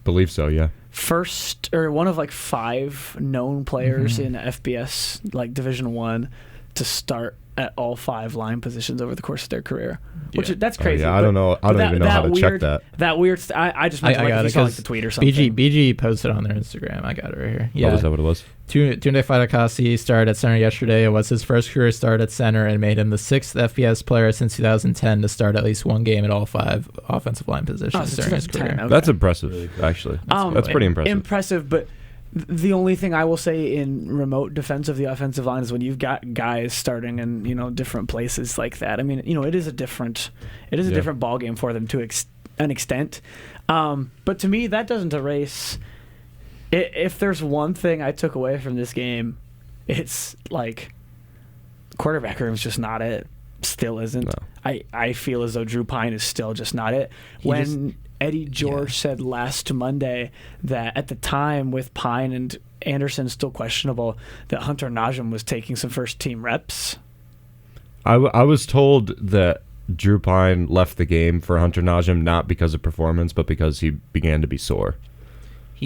Believe so, yeah. First or one of like 5 known players in FBS like Division 1 to start at all 5 line positions over the course of their career. Which that's crazy. I don't know. I don't even know how to check that. That weird. I just meant I like got if you it saw like because the tweet or something. BG posted on their Instagram. I got it right here. Yeah. Oh, is that what it was? Tunde Fatakasi started at center yesterday. It was his first career start at center and made him the 6th FBS player since 2010 to start at least 1 game at all 5 offensive line positions during his 2010, career. okay. That's impressive, Really cool. actually. That's pretty impressive. Impressive, but the only thing I will say in remote defense of the offensive line is when you've got guys starting in different places like that. I mean, it is a different ball game for them to an extent. But to me, that doesn't erase. If there's one thing I took away from this game, it's like quarterback room is just not it. Still isn't. No. I feel as though Drew Pine is still just not it. Eddie George said last Monday that at the time with Pine and Anderson still questionable, that Hunter Najim was taking some first team reps. I was told that Drew Pine left the game for Hunter Najim not because of performance, but because he began to be sore.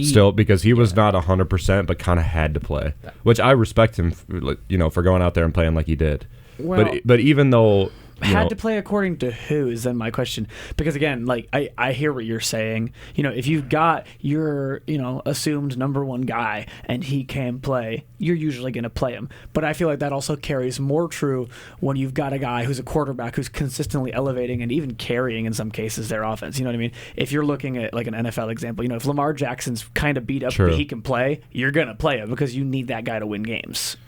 still, because he was not 100%, but kind of had to play, which I respect him, for going out there and playing like he did. Well, but even though had to play according to who is then my question, because again, like I hear what you're saying. If you've got your assumed number one guy and he can play, you're usually going to play him. But I feel like that also carries more true when you've got a guy who's a quarterback who's consistently elevating and even carrying in some cases their offense. You know what I mean? If you're looking at like an NFL example, if Lamar Jackson's kind of beat up but he can play, you're going to play him because you need that guy to win games.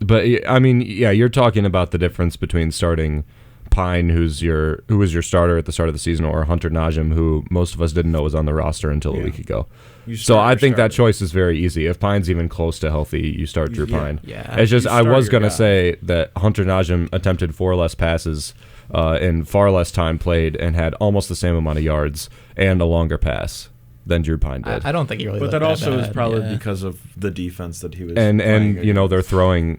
But I mean, yeah, you're talking about the difference between starting Pine, who was your starter at the start of the season, or Hunter Najim, who most of us didn't know was on the roster until a week ago. So I think that choice is very easy. If Pine's even close to healthy, you start Drew Pine. Yeah. It's just I was going to say that Hunter Najim attempted 4 less passes in far less time played and had almost the same amount of yards and a longer pass than Drew Pine did. I don't think he really. But looked that also bad. is probably because of the defense that he was. And playing they're throwing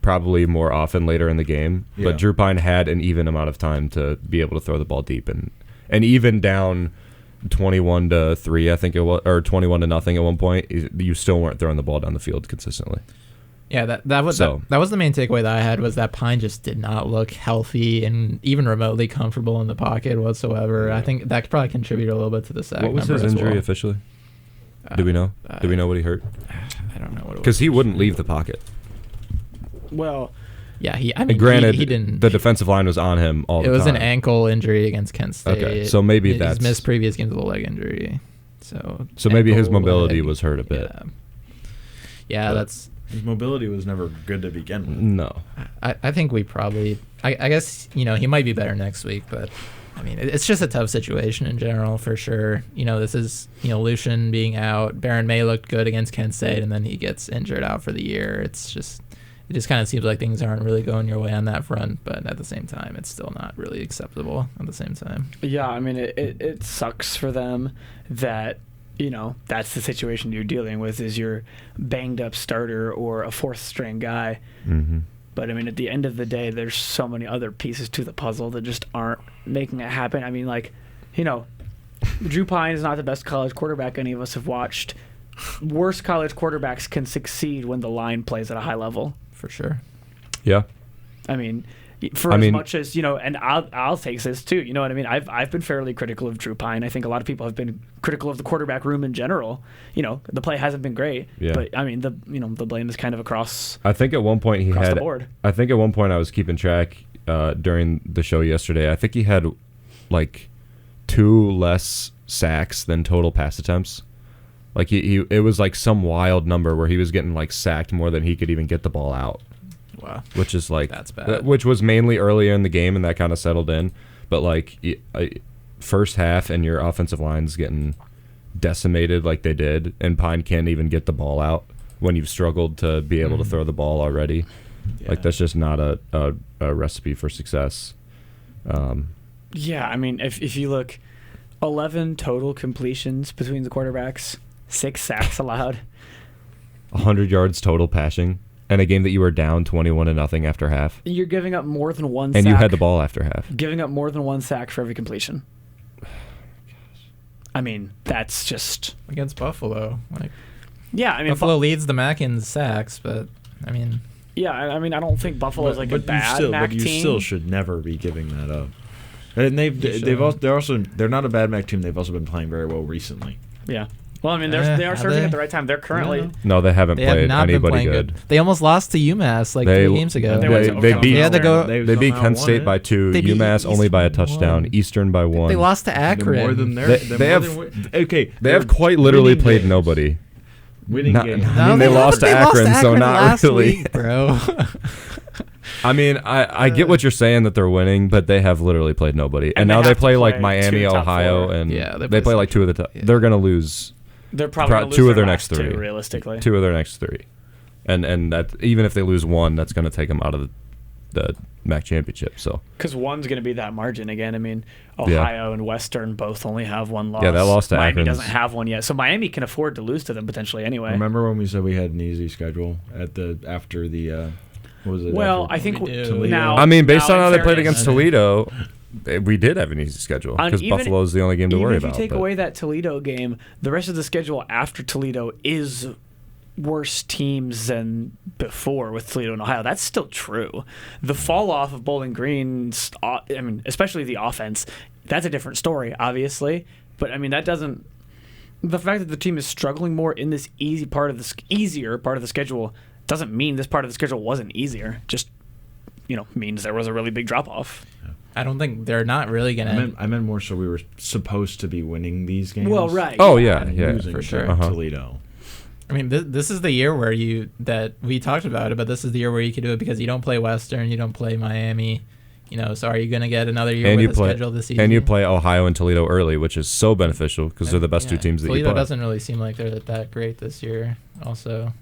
probably more often later in the game, but Drew Pine had an even amount of time to be able to throw the ball deep, and even down 21-3, I think it was, or 21-0 at one point, you still weren't throwing the ball down the field consistently. Yeah, that was the main takeaway that I had, was that Pine just did not look healthy and even remotely comfortable in the pocket whatsoever. I think that could probably contribute a little bit to the sack. What was his injury officially? Do we know? Do we know what he hurt? I don't know what it was. Because he wouldn't leave the pocket. Well, yeah, he granted, he didn't. The defensive line was on him all the time. It was an ankle injury against Kent State. Okay, so maybe he's missed previous games with a leg injury. So maybe his mobility was hurt a bit. Yeah, that's. His mobility was never good to begin with. No. I think we probably. I guess he might be better next week, but I mean it's just a tough situation in general for sure. This is Lucian being out. Baron May looked good against Kent State, and then he gets injured out for the year. It just kind of seems like things aren't really going your way on that front, but at the same time, it's still not really acceptable at the same time. Yeah, I mean, it sucks for them that, that's the situation you're dealing with, is your banged up starter or a fourth string guy. Mm-hmm. But I mean, at the end of the day, there's so many other pieces to the puzzle that just aren't making it happen. I mean, Drew Pine is not the best college quarterback any of us have watched. Worse college quarterbacks can succeed when the line plays at a high level. For sure. Yeah. I mean, as much as, and I'll take this too. You know what I mean? I've been fairly critical of Drew Pine. I think a lot of people have been critical of the quarterback room in general. The play hasn't been great. Yeah. But I mean, the blame is kind of across. I think at one point the board. I think at one point I was keeping track during the show yesterday. I think he had like 2 less sacks than total pass attempts. Like it was like some wild number where he was getting like sacked more than he could even get the ball out. Wow. Which is like, that's bad. Which was mainly earlier in the game, and that kind of settled in. But like first half, and your offensive line's getting decimated like they did, and Pine can't even get the ball out when you've struggled to be able to throw the ball already. Yeah. Like that's just not a recipe for success. Yeah, I mean, if you look, 11 total completions between the quarterbacks. 6 sacks allowed. 100 yards total passing. And a game that you were down 21-0 after half. You're giving up more than 1 sack. And you had the ball after half. Giving up more than 1 sack for every completion. I mean, that's just... Against Buffalo. Yeah, I mean... Buffalo leads the MAC in sacks, but, I mean... Yeah, I mean, I don't think Buffalo's a bad MAC team. But you still should never be giving that up. And they're not a bad MAC team. They've also been playing very well recently. Yeah. Well, I mean, they are starting at the right time. They're currently... No, they haven't played anybody good. They almost lost to UMass 3 games ago. They beat Kent State by 2, UMass only by a touchdown, Eastern by 1. They lost to Akron. They have quite literally played nobody. Winning games. They lost to Akron, so not really. Week, bro. I mean, I get what you're saying that they're winning, but they have literally played nobody. And now they play like Miami, Ohio, and they play like 2 of the top. They're going to lose. They're probably going to lose 2 of their next 3. Realistically. 2 of their next 3. And that even if they lose 1, that's going to take them out of the MAC championship. So because 1's going to be that margin again. I mean, Ohio and Western both only have 1 loss. Yeah, that loss to Miami Akron doesn't have 1 yet, so Miami can afford to lose to them potentially anyway. Remember when we said we had an easy schedule after the what was it? Well, I think now. I mean, based on how they played against Toledo, We did have an easy schedule because even- Buffalo's the only game to worry Even about. if you take but- away that Toledo game, the rest of the schedule after Toledo is worse teams than before with Toledo and Ohio. That's still true. The fall off of Bowling Green's, especially the offense, that's a different story, obviously. But that doesn't. The fact that the team is struggling more in this easier part of the schedule doesn't mean this part of the schedule wasn't easier. Just means there was a really big drop off. I don't think they're not really gonna. I meant more so we were supposed to be winning these games. Well, right. Oh yeah, and yeah, losing for to sure. Toledo. I mean, this is the year where that we talked about it, but this is the year where you could do it because you don't play Western, you don't play Miami. So are you going to get another year with the schedule this season? And you play Ohio and Toledo early, which is so beneficial because they're the best two teams that Toledo you play. doesn't really seem like they're that great this year. Also,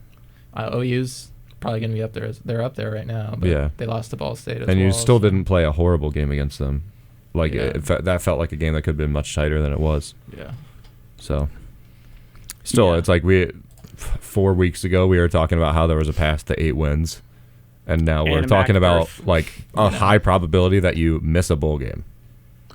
OU's probably going to be up there. They're up there right now, but they lost to Ball State as well. And you still didn't play a horrible game against them. Like Yeah. that felt like a game that could have been much tighter than it was. Yeah. So, still, it's like 4 weeks ago we were talking about how there was a path to 8 wins, and now we're And a talking MAC about berth. like a high probability that you miss a bowl game.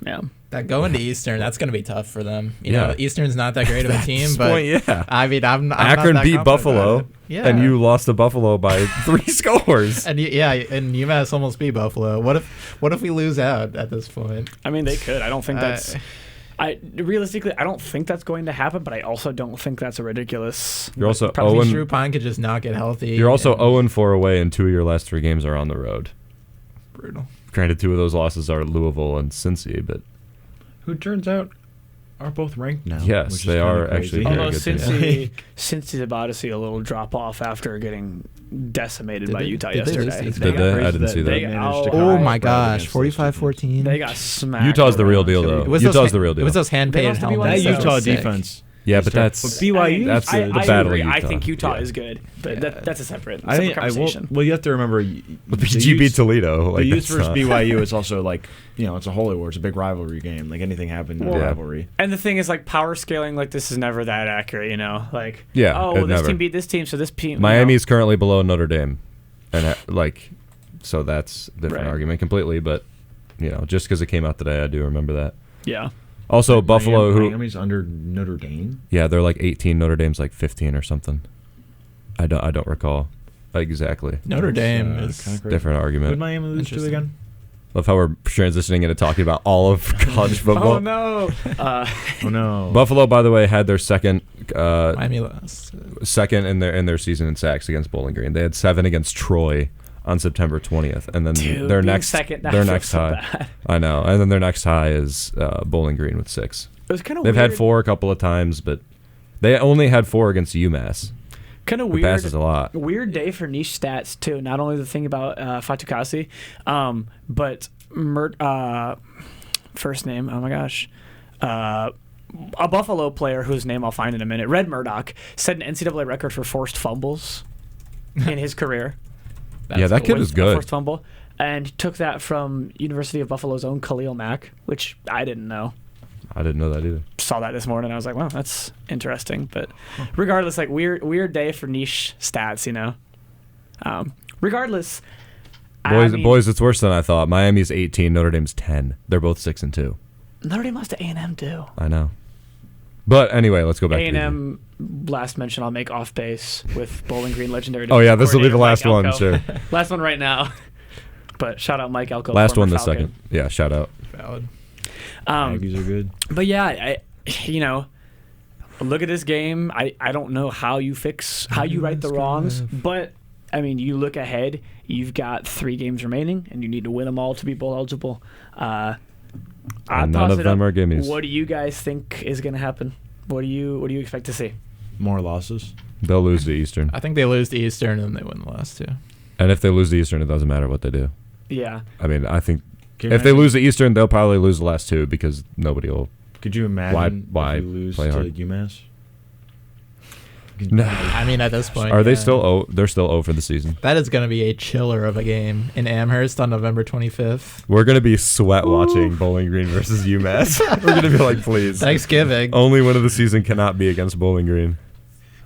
Yeah. That going to Eastern, that's going to be tough for them. You Yeah. know, Eastern's not that great of a team, but Point, yeah. I mean, I'm not Akron that beat confident Buffalo, about it. Yeah. and you lost to Buffalo by 3 scores. And and UMass almost beat Buffalo. What if we lose out at this point? They could. I don't think that's. Realistically, I don't think that's going to happen, but I also don't think that's a ridiculous. You're also Probably 0 Drew Pine could just not get healthy. You're also and 0-4 away, and 2 of your last 3 games are on the road. brutal. Granted, 2 of those losses are Louisville and Cincy, but Who turns out are both ranked now. Yes, which is they kinda are crazy. actually very Although good Cincy's about to see a little drop off after getting decimated Did by they- Utah did they lose yesterday. to Did they? I didn't see that. They- managed to oh Oh come my out gosh, against those 45-14. They got smacked. Utah's the real around. deal, though. It was Utah's those, the real deal. It was those They hand-painted lost to BYU. helmets. That That's Utah sick. defense. Yeah, but But that's BYU, that's I the battle agree. of I Utah. think Utah Yeah. is good, but that's a separate I think conversation. well, you have to remember the BG beat Utes- Toledo. Like, the Utes that's versus not- BYU is also like it's a holy war. It's a big rivalry game. Like anything happened in a Yeah. rivalry. And the thing is, power scaling, this is never that accurate, Yeah, oh, it this never. team beat this team, so this team. Miami is currently below Notre Dame, and so that's a different Right. argument completely. But just because it came out today, I do remember that. Yeah. Also, Buffalo, Miami's under Notre Dame. yeah, they're like 18. Notre Dame's like 15 or something. I don't recall exactly. Notre Dame That's, is kinda crazy. Different Who argument. did Miami lose to Interesting. again? Love how we're transitioning into talking about all of college football. Oh no. Oh no. Buffalo, by the way, had their second Miami lost. in their season in sacks against Bowling Green. They had 7 against Troy on September 20th, and then Dude, their being next second, that their feels next so high. bad. I know, and then their next high is Bowling Green with 6. It was kind of They've weird. had 4 a couple of times, but they only had 4 against UMass. Kind of Who weird. passes a lot. Weird day for niche stats too. Not only the thing about Fatukasi, but first name. Oh my gosh. A Buffalo player whose name I'll find in a minute, Red Murdoch, set an NCAA record for forced fumbles in his career. Yeah, that kid is good. Forced fumble, and took that from University of Buffalo's own Khalil Mack, which I didn't know. I didn't know that either. Saw that this morning. I was like, wow, that's interesting. But regardless, weird day for niche stats, Regardless, Boys, it's worse than I thought. Miami's 18, Notre Dame's 10. They're both 6-2. Notre Dame lost to A&M too. I know. But anyway, let's go back to A&M, last mention, I'll make off base with Bowling Green legendary. Oh yeah, this will be the coordinator last Mike one, Elko. sure. Last one right now. But shout out Mike Elko. Last former one this Falcon. second. Yeah, shout out. Valid. Aggies are good. But yeah, I look at this game. I don't know how you right the wrongs, but you look ahead. You've got 3 games remaining, and you need to win them all to be bowl eligible. And none of them are gimmies. What do you guys think is going to happen? What do you expect to see? More losses. They'll lose to Eastern. I think they lose to Eastern and they win the last 2. And if they lose to Eastern, it doesn't matter what they do. Yeah. I think Can you if they imagine- lose to Eastern, they'll probably lose the last 2 because nobody will. Could you imagine Why if you lose play to hard? UMass? No. I mean, at this point, Are they yeah. still? They're still 0 for the season. That is going to be a chiller of a game in Amherst on November 25th. We're gonna be sweat watching Bowling Green versus UMass. We're gonna be like, please. Thanksgiving. Only win of the season cannot be against Bowling Green.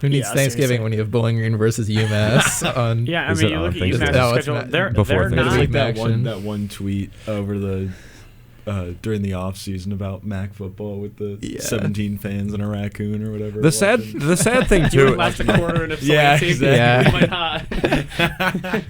Who needs Yeah, Thanksgiving seriously. when you have Bowling Green versus UMass on? Yeah, Is it you on look at Thanksgiving? UMass's No, it's schedule. not. They're Before not Thanksgiving. Like that that one tweet over the during the off season about MAC football with the 17 fans and a raccoon or whatever. The sad thing too. Last a quarter and a Yeah, exactly. Might not.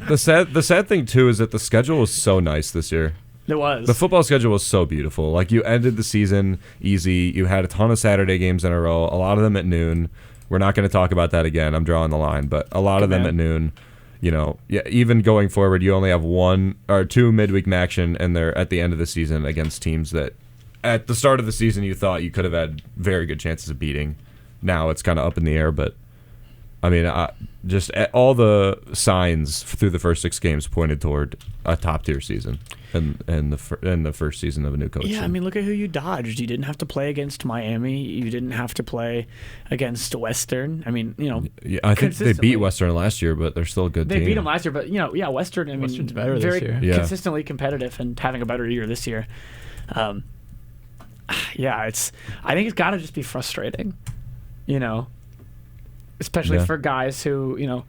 The sad thing too is that the schedule was so nice this year. It was. The football schedule was so beautiful. Like, you ended the season easy. You had a ton of Saturday games in a row. A lot of them at noon. We're not going to talk about that again. I'm drawing the line, but a lot of them at noon. You know, even going forward, you only have 1 or 2 midweek action, and they're at the end of the season against teams that, at the start of the season, you thought you could have had very good chances of beating. Now it's kind of up in the air, but I mean, just all the signs through the first 6 games pointed toward a top-tier season and the first season of a new coach. Yeah, I mean, look at who you dodged. You didn't have to play against Miami. You didn't have to play against Western. I mean, you know, yeah, I think they beat Western last year, but they're still a good team. They beat them last year, but, you know, yeah, Western, I mean, Western's better very this year. consistently competitive and having a better year this year. Yeah, I think it's got to just be frustrating, you know, especially for guys who, you know,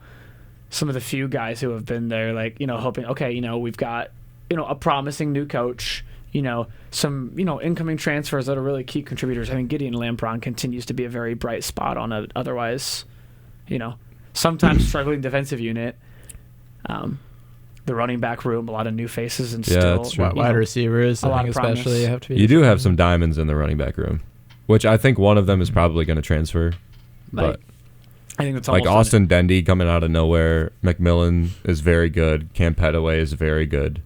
some of the few guys who have been there, like, you know, hoping, okay, you know, we've got, you know, a promising new coach, you know, some, you know, incoming transfers that are really key contributors. I mean, Gideon Lampron continues to be a very bright spot on a otherwise, you know, sometimes struggling defensive unit. The running back room, a lot of new faces and still that's true. Wide receivers, a I lot think of promise. especially have to be. You do have some diamonds in the running back room, which I think one of them is probably going to transfer. But I think that's like almost Austin Dendy coming out of nowhere, McMillan is very good, Cam Petaway is very good.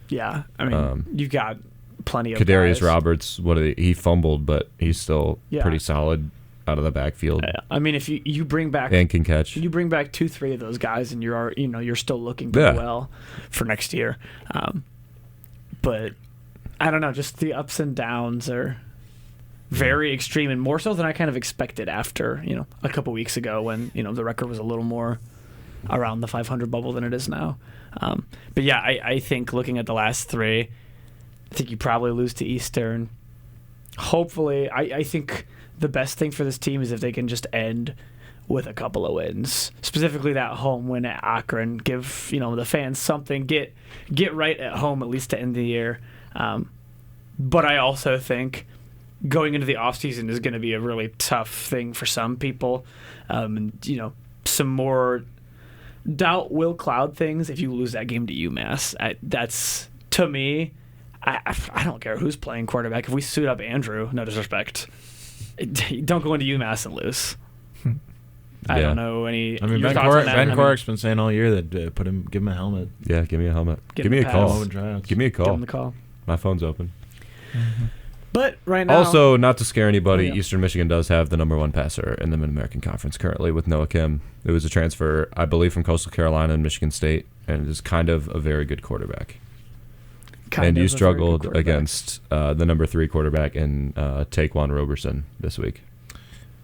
Yeah, I mean, you've got plenty of Kadarius guys. Roberts, he fumbled, but he's still pretty solid out of the backfield. I mean, if you bring back and can catch. You bring back 2-3 of those guys, and you're still looking pretty well for next year. But I don't know, just the ups and downs are very extreme, and more so than I kind of expected after, you know, a couple weeks ago when, you know, the record was a little more around the 500 bubble than it is now. But yeah, I think looking at the last 3, I think you probably lose to Eastern. Hopefully, I think the best thing for this team is if they can just end with a couple of wins, specifically that home win at Akron. Give, you know, the fans something. Get right at home at least to end the year. But I also think going into the offseason is going to be a really tough thing for some people. And, you know, some more doubt will cloud things if you lose that game to UMass. That's, to me, I don't care who's playing quarterback. If we suit up Andrew, no disrespect, don't go into UMass and lose. I don't know any. I mean, Ben Corrick's been saying all year that give him a helmet. Yeah, give me a helmet. Give me a call. Give me a Give call. him the call. My phone's open. Mm-hmm. But right now, Also, not to scare anybody, yeah. Eastern Michigan does have the number 1 passer in the Mid-American Conference currently with Noah Kim. It was a transfer, I believe, from Coastal Carolina and Michigan State, and is kind of a very good quarterback. And you struggled against the number 3 quarterback in Taquan Roberson this week.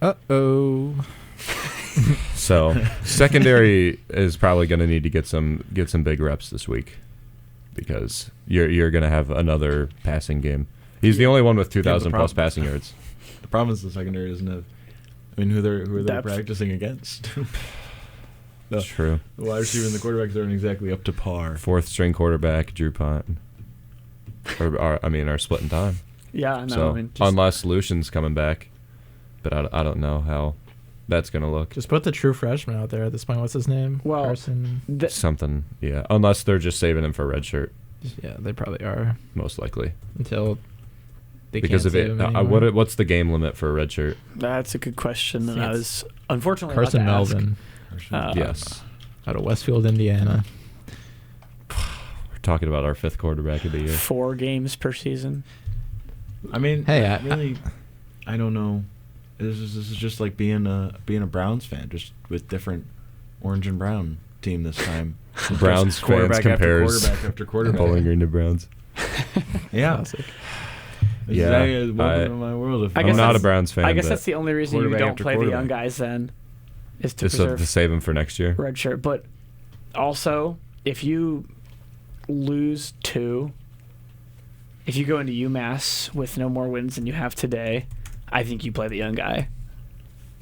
Uh-oh. So secondary is probably going to need to get some big reps this week because you're going to have another passing game. He's the only one with 2,000 plus passing yards. The problem is the secondary doesn't have. I mean, who are they Depth. practicing against? That's true. The wide receiver and the quarterbacks aren't exactly up to par. 4th string quarterback Drew Pont, are splitting time. Yeah, no, So I mean, just, unless Solution's coming back, but I don't know how that's going to look. Just put the true freshman out there at this point. What's his name? Well, Carson. Something, yeah. Unless they're just saving him for red shirt, Yeah, they probably are most likely. until they Because can't of save it, him anymore. what's the game limit for a red shirt? that's a good question, and Yeah, I was unfortunately Carson about to ask. Melvin Yes. out of Westfield, Indiana. We're talking about our 5th quarterback of the year. 4 games per season. I mean, Hey, I don't know. This is just like being a Browns fan, just with different orange and brown team this time. Browns Just fans quarterback compares after quarterback after quarterback. Bowling Green to Browns. Yeah. Classic. Welcome to my world. If I I'm guess not a that's- Browns fan. I guess but that's the only reason you quarterback don't after play the young quarterback. guys then, is to just preserve to save him for next year. red shirt. But also, if you lose 2, if you go into UMass with no more wins than you have today, I think you play the young guy.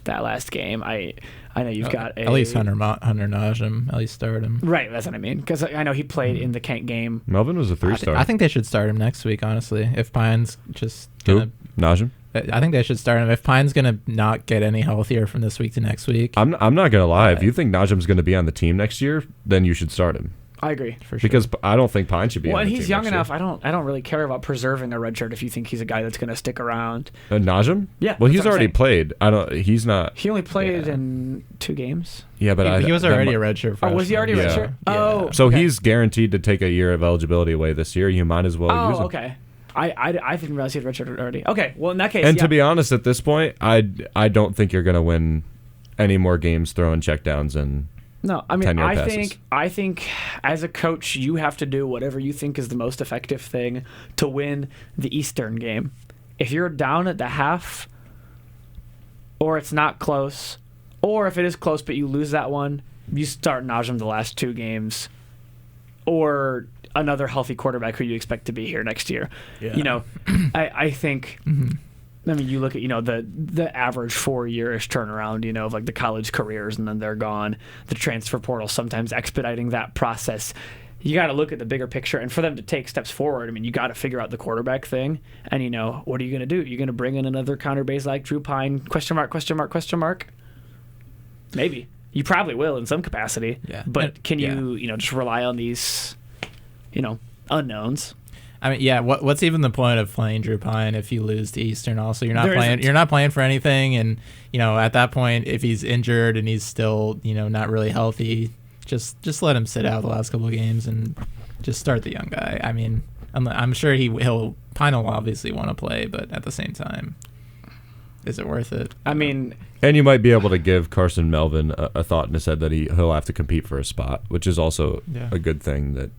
that last game. I know you've got at least Hunter Najm. At least start him. Right, that's what I mean. Because I know he played in the Kent game. Melvin was a 3-star. I think they should start him next week, honestly. If Pine's just gonna Najm? I think they should start him. If Pine's gonna not get any healthier from this week to next week. I'm not gonna lie. If you think Najm's gonna be on the team next year, then you should start him. I agree. For sure. Because I don't think Pine should be. Well, on and the he's team young next enough. year. I don't really care about preserving a red shirt if you think he's a guy that's going to stick around. Najm? Yeah. Well, that's he's what I'm already saying. played. He only played in 2 games. Yeah, but he was already a redshirt Oh, freshman. was he already a Yeah. redshirt? Yeah. Oh, So okay. he's guaranteed to take a year of eligibility away this year. You might as well use him. okay. I didn't realize he had redshirt already. Okay, well in that case, And yeah. to be honest, at this point, I don't think you're gonna win any more games throwing checkdowns and. No, I mean, 10-yard passes. I think as a coach, you have to do whatever you think is the most effective thing to win the Eastern game. If you're down at the half, or it's not close, or if it is close but you lose that one, you start Najm the last 2 games, or another healthy quarterback who you expect to be here next year. Yeah. You know, I think. I mean, you look at, the average 4-year-ish turnaround, of like the college careers, and then they're gone. The transfer portal sometimes expediting that process. You got to look at the bigger picture, and for them to take steps forward, I mean, you got to figure out the quarterback thing. And what are you going to do? You're going to bring in another counter base like Drew Pine? ? Maybe you probably will in some capacity. Yeah. But can Yeah. you just rely on these, unknowns? I mean, yeah. What's even the point of playing Drew Pine if you lose to Eastern? Also, you're not There playing. isn't. You're not playing for anything, and at that point, if he's injured and he's still not really healthy, just let him sit out the last couple of games and just start the young guy. I mean, I'm sure Pine will obviously want to play, but at the same time, is it worth it? I mean, And you might be able to give Carson Melvin a thought in his head that he'll have to compete for a spot, which is also a good thing that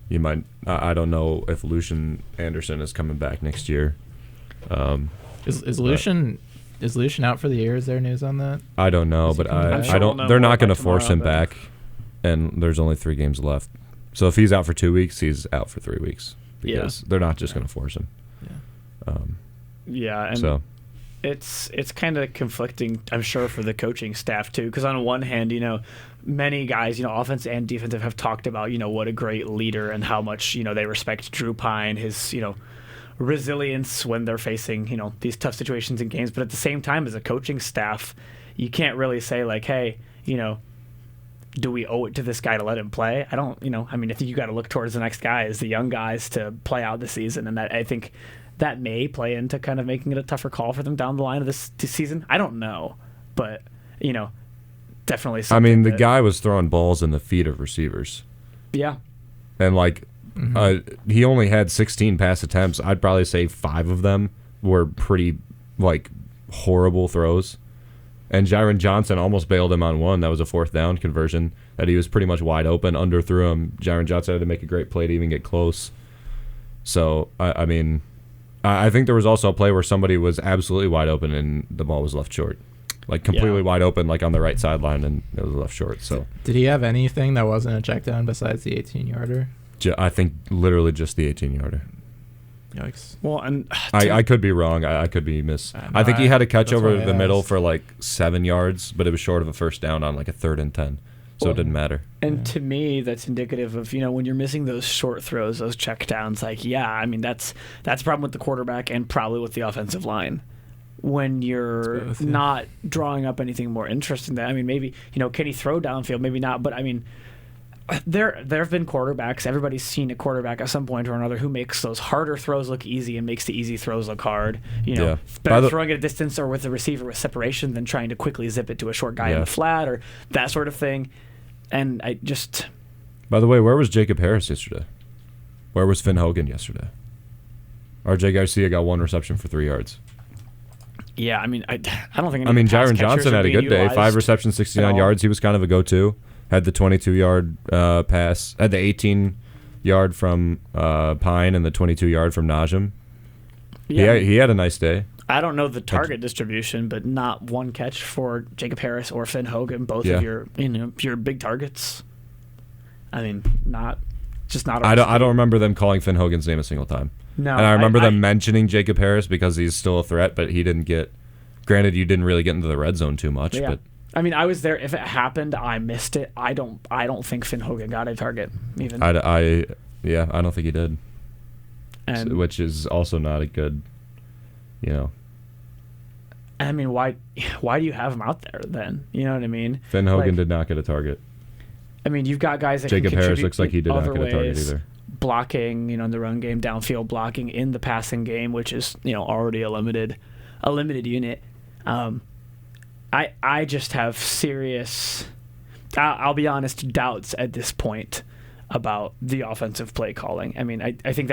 you might. I don't know if Lucian Anderson is coming back next year. Is Lucian out for the year? Is there news on that? I don't know, but I'm sure I we'll don't. know They're more not going by to force him tomorrow, but- back, and there's only 3 games left. So if he's out for 2 weeks, he's out for 3 weeks because they're not just going to force him. yeah, and So it's kind of conflicting, I'm sure, for the coaching staff too. Because on one hand, many guys, offense and defensive, have talked about what a great leader and how much they respect Drew Pine, his resilience when they're facing these tough situations in games. But at the same time, as a coaching staff, you can't really say like, hey, do we owe it to this guy to let him play? I don't, I mean, I think you got to look towards the next guys, the young guys, to play out the season, and that I think that may play into kind of making it a tougher call for them down the line of this season. I don't know, but definitely. I mean, the that, guy was throwing balls in the feet of receivers, yeah, and he only had 16 pass attempts. I'd probably say 5 of them were pretty horrible throws. And Jaron Johnson almost bailed him on one. That was a 4th down conversion that he was pretty much wide open, underthrew him. Jaron Johnson had to make a great play to even get close. So, I mean, I think there was also a play where somebody was absolutely wide open and the ball was left short. Completely wide open, on the right sideline, and it was left short. So, Did he have anything that wasn't a check down besides the 18-yarder? I think literally just the 18-yarder. Yikes. well, and I could be wrong. I could be I think he had a catch over the middle for 7 yards, but it was short of a first down on a 3rd and 10. So it didn't matter. And to me, that's indicative of, when you're missing those short throws, those checkdowns, I mean, that's a problem with the quarterback and probably with the offensive line. When you're both, yeah. not drawing up anything more interesting than, I mean, maybe, can he throw downfield? Maybe not. But I mean, there have been quarterbacks, everybody's seen a quarterback at some point or another who makes those harder throws look easy and makes the easy throws look hard. Yeah. Better throwing at a distance or with a receiver with separation than trying to quickly zip it to a short guy in the flat or that sort of thing. And I just... By the way, where was Jacob Harris yesterday? Where was Finn Hogan yesterday? RJ Garcia got 1 reception for 3 yards. Yeah, I mean, I don't think... I mean, pass Jaron catchers Johnson are had a being good day. 5 utilized receptions, 69 at yards. He was kind of a go-to. Had the 22-yard pass. Had the 18-yard from Pine and the 22-yard from Najm. Yeah, He had a nice day. I don't know the target distribution, but not one catch for Jacob Harris or Finn Hogan, both of your big targets. I mean, not. I don't remember them calling Finn Hogan's name a single time. No, and I remember them mentioning Jacob Harris because he's still a threat, but he didn't get Granted, you didn't really get into the red zone too much, Yeah. but I mean, I was there. If it happened, I missed it. I don't think Finn Hogan got a target even. I don't think he did. And Which is also not a good, I mean, why do you have him out there then? You know what I mean? Finn Hogan Like, did not get a target. I mean, you've got guys that Jacob can Harris contribute looks like he did in not other get a target ways. either. Blocking, in the run game, downfield blocking in the passing game, which is already a limited unit. I just have serious, I'll be honest, doubts at this point about the offensive play calling. I mean, I think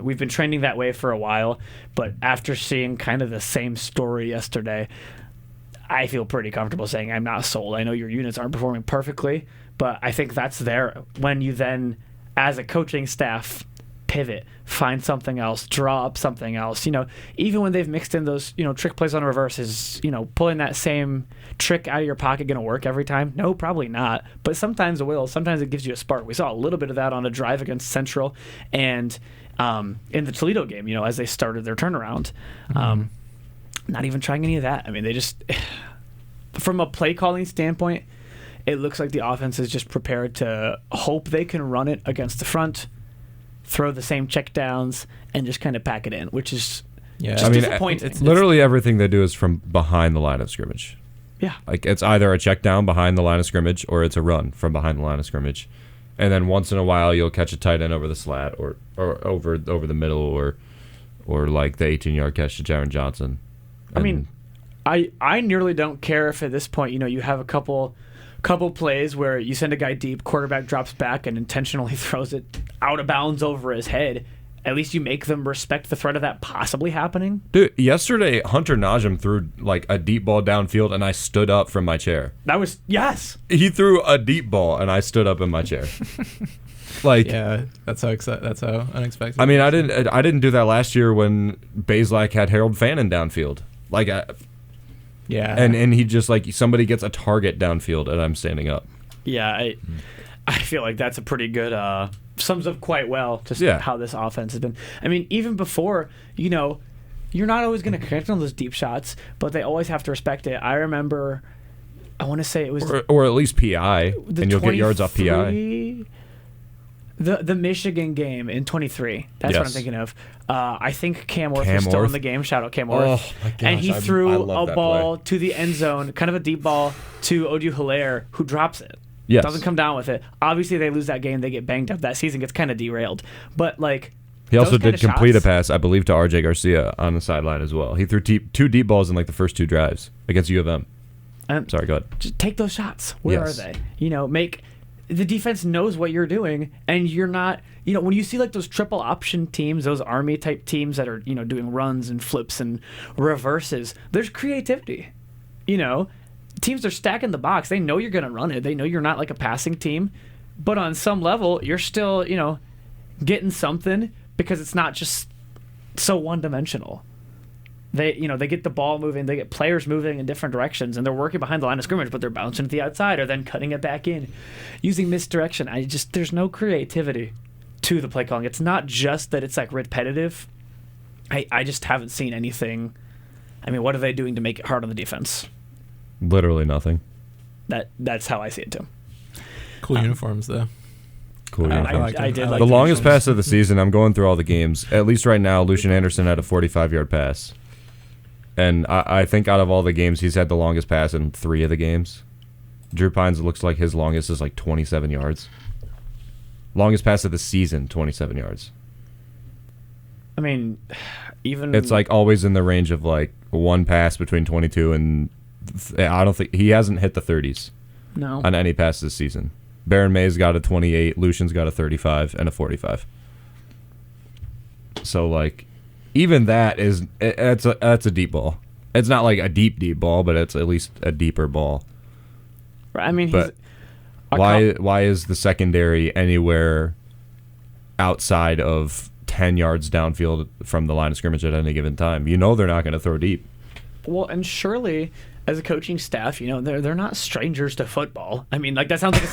we've been trending that way for a while, but after seeing kind of the same story yesterday, I feel pretty comfortable saying I'm not sold. I know your units aren't performing perfectly, but I think that's there when you then, as a coaching staff, pivot, find something else, draw up something else. Even when they've mixed in those, trick plays on reverses, pulling that same trick out of your pocket going to work every time? No, probably not. But sometimes it will. Sometimes it gives you a spark. We saw a little bit of that on a drive against Central and in the Toledo game, as they started their turnaround. Not even trying any of that. I mean, they just, from a play calling standpoint, it looks like the offense is just prepared to hope they can run it against the front, throw the same check downs, and just kind of pack it in, which is disappointing. It's literally everything they do is from behind the line of scrimmage. Yeah. Like, it's either a check down behind the line of scrimmage or it's a run from behind the line of scrimmage. And then once in a while you'll catch a tight end over the slat or over the middle or like the 18-yard catch to Jaron Johnson. I mean, I nearly don't care if at this point, you have a couple plays where you send a guy deep, quarterback drops back and intentionally throws it out of bounds over his head. At least you make them respect the threat of that possibly happening. Dude, yesterday Hunter Najim threw like a deep ball downfield and I stood up from my chair. Yes. He threw a deep ball and I stood up in my chair. Like, yeah, that's how unexpected. I mean, I didn't do that last year when Bazelak had Harold Fannin downfield. Like, yeah, and he just, like, somebody gets a target downfield and I'm standing up. Yeah, I feel like that's a pretty good sums up quite well just how this offense has been. I mean, even before, you're not always going to connect on those deep shots, but they always have to respect it. I remember, I want to say it was or at least PI, and you'll get yards off PI. The Michigan game in 23. That's what I'm thinking of. I think Cam Orth was still in the game. Shout out Cam Orth. Oh my gosh, and he threw a ball to the end zone, kind of a deep ball to Odu Hilaire, who drops it. Yes. Doesn't come down with it. Obviously, they lose that game. They get banged up. That season gets kind of derailed. But, like, he also did complete shots, a pass, I believe, to RJ Garcia on the sideline as well. He threw two deep balls in, like, the first two drives against U of M. Sorry, go ahead. Just take those shots. Where are they? Make... The defense knows what you're doing, and you're not... when you see, like, those triple option teams, those Army-type teams that are, doing runs and flips and reverses, there's creativity. Teams are stacking the box. They know you're going to run it. They know you're not like a passing team. But on some level, you're still, getting something because it's not just so one-dimensional. They get the ball moving. They get players moving in different directions, and they're working behind the line of scrimmage, but they're bouncing to the outside or then cutting it back in using misdirection. There's no creativity to the play calling. It's not just that it's, like, repetitive. I just haven't seen anything. I mean, what are they doing to make it hard on the defense? Literally nothing. That's how I see it too. Cool uniforms though. Cool uniforms. I did like the longest uniforms. pass of the season. I'm going through all the games. At least right now, Lucian Anderson had a 45-yard pass, and I think out of all the games, he's had the longest pass in 3 of the games. Drew Pines looks like his longest is like 27 yards. Longest pass of the season, 27 yards. I mean, even it's like always in the range of like one pass between 22 and I don't think he hasn't hit the 30s. No. On any pass this season. Baron May's got a 28, Lucian's got a 35 and a 45. So like even that is that's a deep ball. It's not like a deep ball, but it's at least a deeper ball. I mean, but why is the secondary anywhere outside of 10 yards downfield from the line of scrimmage at any given time? They're not going to throw deep. Well, and surely as a coaching staff, they're not strangers to football. I mean, like that sounds like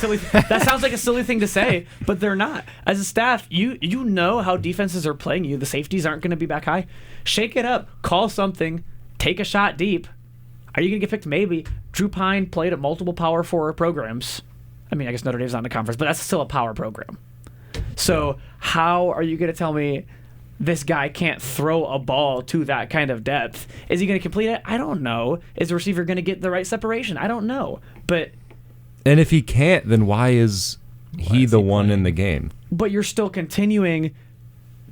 a silly thing to say, but they're not. As a staff, you know how defenses are playing you. The safeties aren't going to be back high. Shake it up, call something, take a shot deep, Are you going to get picked? Maybe. Drew Pine played at multiple Power 4 programs. I mean, I guess Notre Dame's not in a conference, but that's still a power program. So how are you going to tell me this guy can't throw a ball to that kind of depth? Is he going to complete it? I don't know. Is the receiver going to get the right separation? I don't know. And if he can't, then why is he the one in the game? But you're still continuing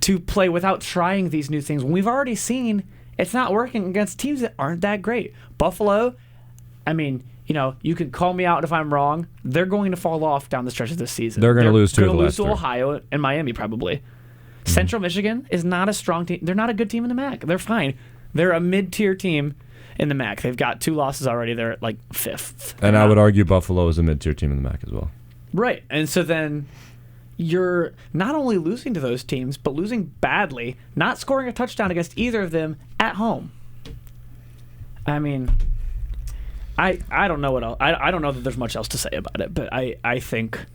to play without trying these new things when we've already seen it's not working against teams that aren't that great. Buffalo, I mean, you can call me out if I'm wrong. They're going to fall off down the stretch of this season. They're going to lose two of the last to three. Ohio and Miami probably. Central Michigan is not a strong team. They're not a good team in the MAC. They're fine. They're a mid-tier team in the MAC. They've got 2 losses already. They're at like 5th. And I would argue Buffalo is a mid-tier team in the MAC as well. Right. And so then you're not only losing to those teams, but losing badly, not scoring a touchdown against either of them at home. I mean, I don't know what else. I don't know that there's much else to say about it, but I think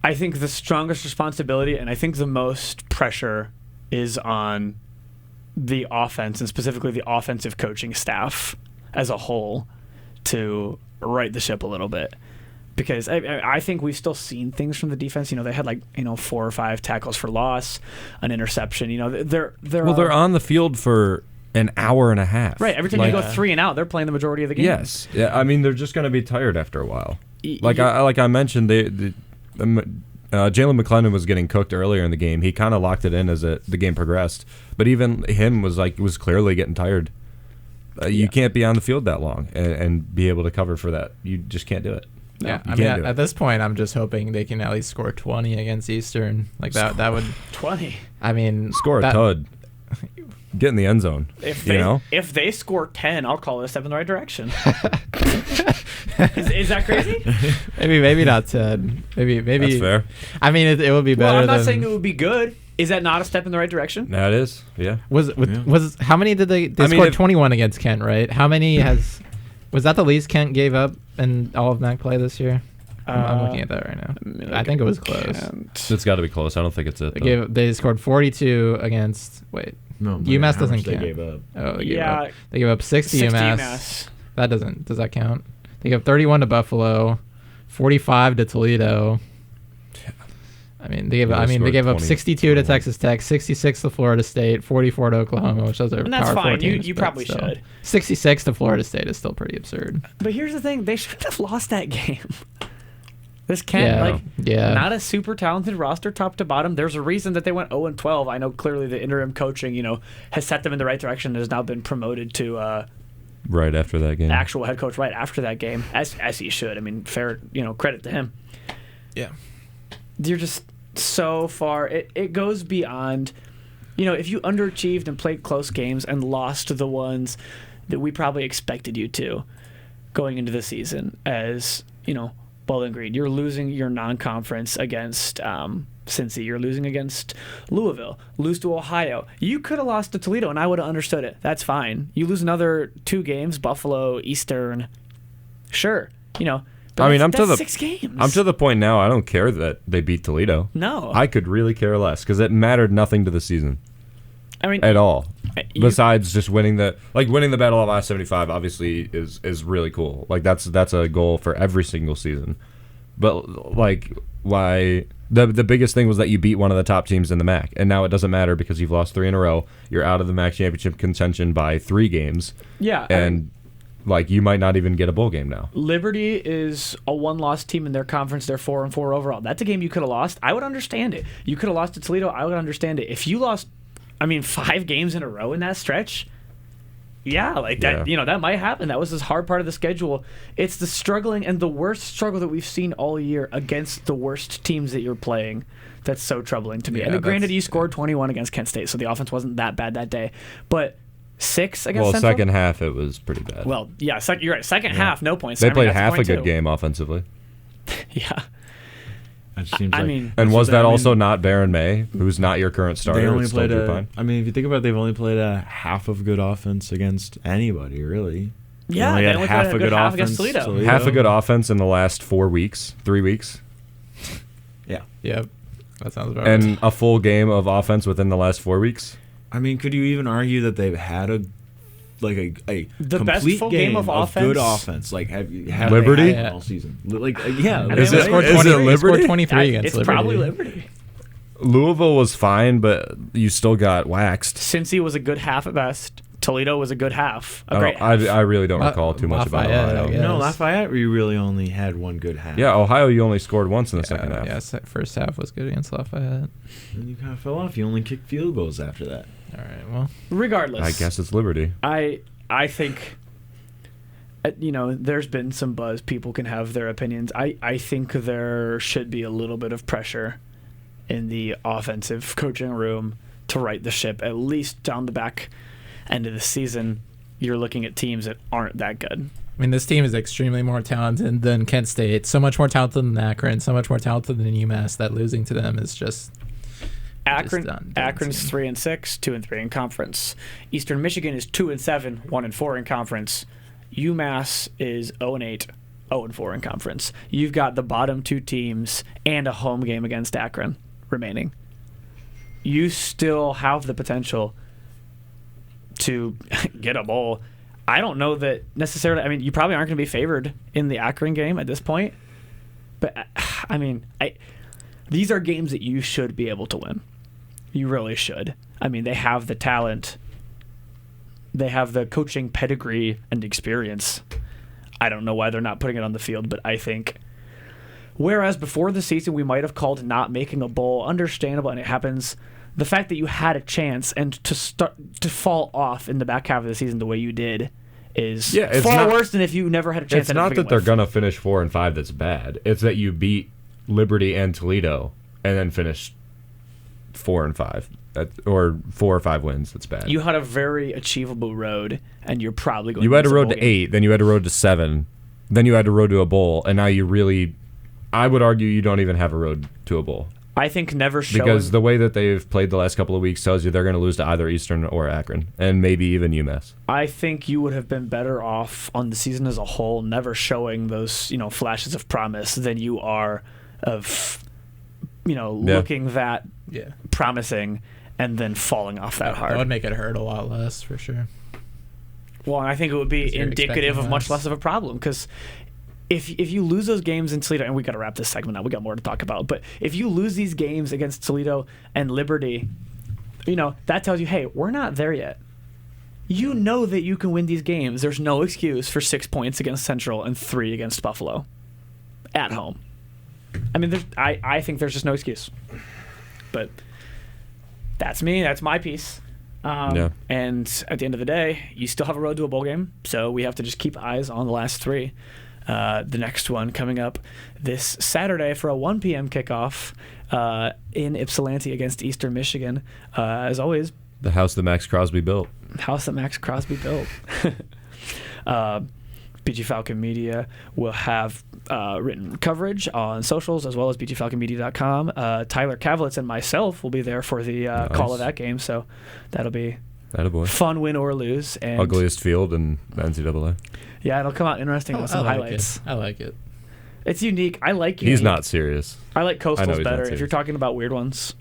the strongest responsibility and I think the most pressure is on the offense and specifically the offensive coaching staff as a whole to right the ship a little bit. Because I think we've still seen things from the defense. They had 4 or 5 tackles for loss, an interception. They're on the field for an hour and a half. Right. Every time you go 3 and out, they're playing the majority of the game. Yes. Yeah. I mean, they're just going to be tired after a while. I mentioned, Jalen McClendon was getting cooked earlier in the game. He kind of locked it in as the game progressed, but even him was clearly getting tired. You can't be on the field that long and be able to cover for that. You just can't do it. Yeah, I mean, at this point, I'm just hoping they can at least score 20 against Eastern. That would 20. I mean, score a tud. Get in the end zone. If they score 10, I'll call it a step in the right direction. Is that crazy? maybe not 10. Maybe that's fair. I mean, it would be better. Well, I'm not saying it would be good. Is that not a step in the right direction? That is. Yeah. Was how many did they scored 21 against Kent, right? How many was that the least Kent gave up in all of MAC play this year? I'm looking at that right now. I think it was close. It's got to be close. I don't think it's it. They scored 42 against. Wait, no, UMass doesn't count. They gave up. Oh, they gave up 60 UMass. That doesn't. Does that count? They gave 31 to Buffalo, 45 to Toledo. I mean, they gave up 62 to Texas Tech, 66 to Florida State, 44 to Oklahoma, which those are and that's power fine. 4 teams, you probably should. 66 to Florida State is still pretty absurd. But here's the thing: they shouldn't have lost that game. This Kent, not a super talented roster, top to bottom. There's a reason that they went 0-12. I know clearly the interim coaching, has set them in the right direction. And has now been promoted to right after that game, actual head coach right after that game, as he should. I mean, fair, credit to him. Yeah, you're just so far. It goes beyond, if you underachieved and played close games and lost to the ones that we probably expected you to going into the season, as Bowling Green, you're losing your non-conference against Cincy. You're losing against Louisville. Lose to Ohio. You could have lost to Toledo, and I would have understood it. That's fine. You lose another 2 games, Buffalo, Eastern. Sure, But I mean, I'm 6 games. I'm to the point now. I don't care that they beat Toledo. No, I could really care less because it mattered nothing to the season. I mean, at all. Besides just winning the Battle of I-75, obviously is really cool. That's a goal for every single season. But why? The biggest thing was that you beat one of the top teams in the MAC, and now it doesn't matter because you've lost 3 in a row. You're out of the MAC championship contention by 3 games. Yeah, and you might not even get a bowl game now. Liberty is a 1-loss team in their conference. They're 4-4 overall. That's a game you could have lost. I would understand it. You could have lost to Toledo. I would understand it. If you lost, 5 games in a row in that stretch, that might happen. That was the hard part of the schedule. It's the struggling and the worst struggle that we've seen all year against the worst teams that you're playing. That's so troubling to me. Yeah, and granted, you scored 21 against Kent State, so the offense wasn't that bad that day. But 6 against Central? Second half it was pretty bad. Well, yeah, you're right. Second half, no points. They played half a good game offensively. Yeah. And was that also not Baron May, who's not your current starter? They only played if you think about it, they've only played a half of good offense against anybody, really. Yeah, they only had half a good offense against Toledo. Half a good offense in the last 4 weeks, 3 weeks. Yeah. Yep. That sounds about right. And a full game of offense within the last 4 weeks. Could you even argue that they've had a a The best complete full game of good offense? offense. Like have Liberty? they had all season? Yeah. Is it- scored is it 20 they Liberty? scored 23 against It's Liberty. probably Liberty. Louisville was fine, but you still got waxed. Cincy was a good half at best. Toledo was a good half. A I, great don't- half. I really don't recall too much about Lafayette, I Ohio. guess. No, Lafayette, we really only had one good half. Yeah, Ohio, you only scored once in the second half. Yeah, first half was good against Lafayette. And you kind of fell off. You only kicked field goals after that. All right, well. Regardless, I guess it's Liberty. I think, there's been some buzz. People can have their opinions. I think there should be a little bit of pressure in the offensive coaching room to right the ship, at least down the back end of the season. You're looking at teams that aren't that good. I mean, this team is extremely more talented than Kent State, so much more talented than Akron, so much more talented than UMass that losing to them is just... Akron's 3-6, 2-3 in conference. Eastern Michigan is 2-7, 1-4 in conference. UMass is 0-8, 0-4 in conference. You've got the bottom two teams and a home game against Akron remaining. You still have the potential to get a bowl. I don't know that necessarily. I mean, you probably aren't going to be favored in the Akron game at this point. But I mean, these are games that you should be able to win. You really should. I mean, they have the talent. They have the coaching pedigree and experience. I don't know why they're not putting it on the field, but I think whereas before the season we might have called not making a bowl understandable, and it happens, the fact that you had a chance and to fall off in the back half of the season the way you did is far worse than if you never had a chance. It's not that they're going to finish 4-5 that's bad. It's that you beat Liberty and Toledo and then finish 4-5. Or 4 or 5 wins. That's bad. You had a very achievable road, and you're probably going. You had a road to game. 8, then you had a road to 7, then you had a road to a bowl, and now you really, I would argue, you don't even have a road to a bowl. I think never showing, because the way that they've played the last couple of weeks tells you they're going to lose to either Eastern or Akron, and maybe even UMass. I think you would have been better off on the season as a whole, never showing those flashes of promise than you are of looking that promising and then falling off that hard. That would make it hurt a lot less, for sure. Well, I think it would be indicative of much less of a problem, because if you lose those games in Toledo, and we got to wrap this segment up, we got more to talk about, but if you lose these games against Toledo and Liberty, that tells you, hey, we're not there yet. You know that you can win these games. There's no excuse for 6 points against Central and 3 against Buffalo at home. I mean, I think there's just no excuse. But that's me. That's my piece. And at the end of the day, you still have a road to a bowl game, so we have to just keep eyes on the last 3. The next one coming up this Saturday for a 1 p.m. kickoff in Ypsilanti against Eastern Michigan. As always, the house that Max Crosby built. House that Max Crosby built. BG Falcon Media will have written coverage on socials as well as bgfalconmedia.com. Tyler Kavlitz and myself will be there for the call of that game, so that'll be fun, win or lose. And ugliest field in the NCAA. Yeah, it'll come out interesting with some highlights. I like it. It's unique. I like it. He's not serious. I like Coastal's better. If you're talking about weird ones,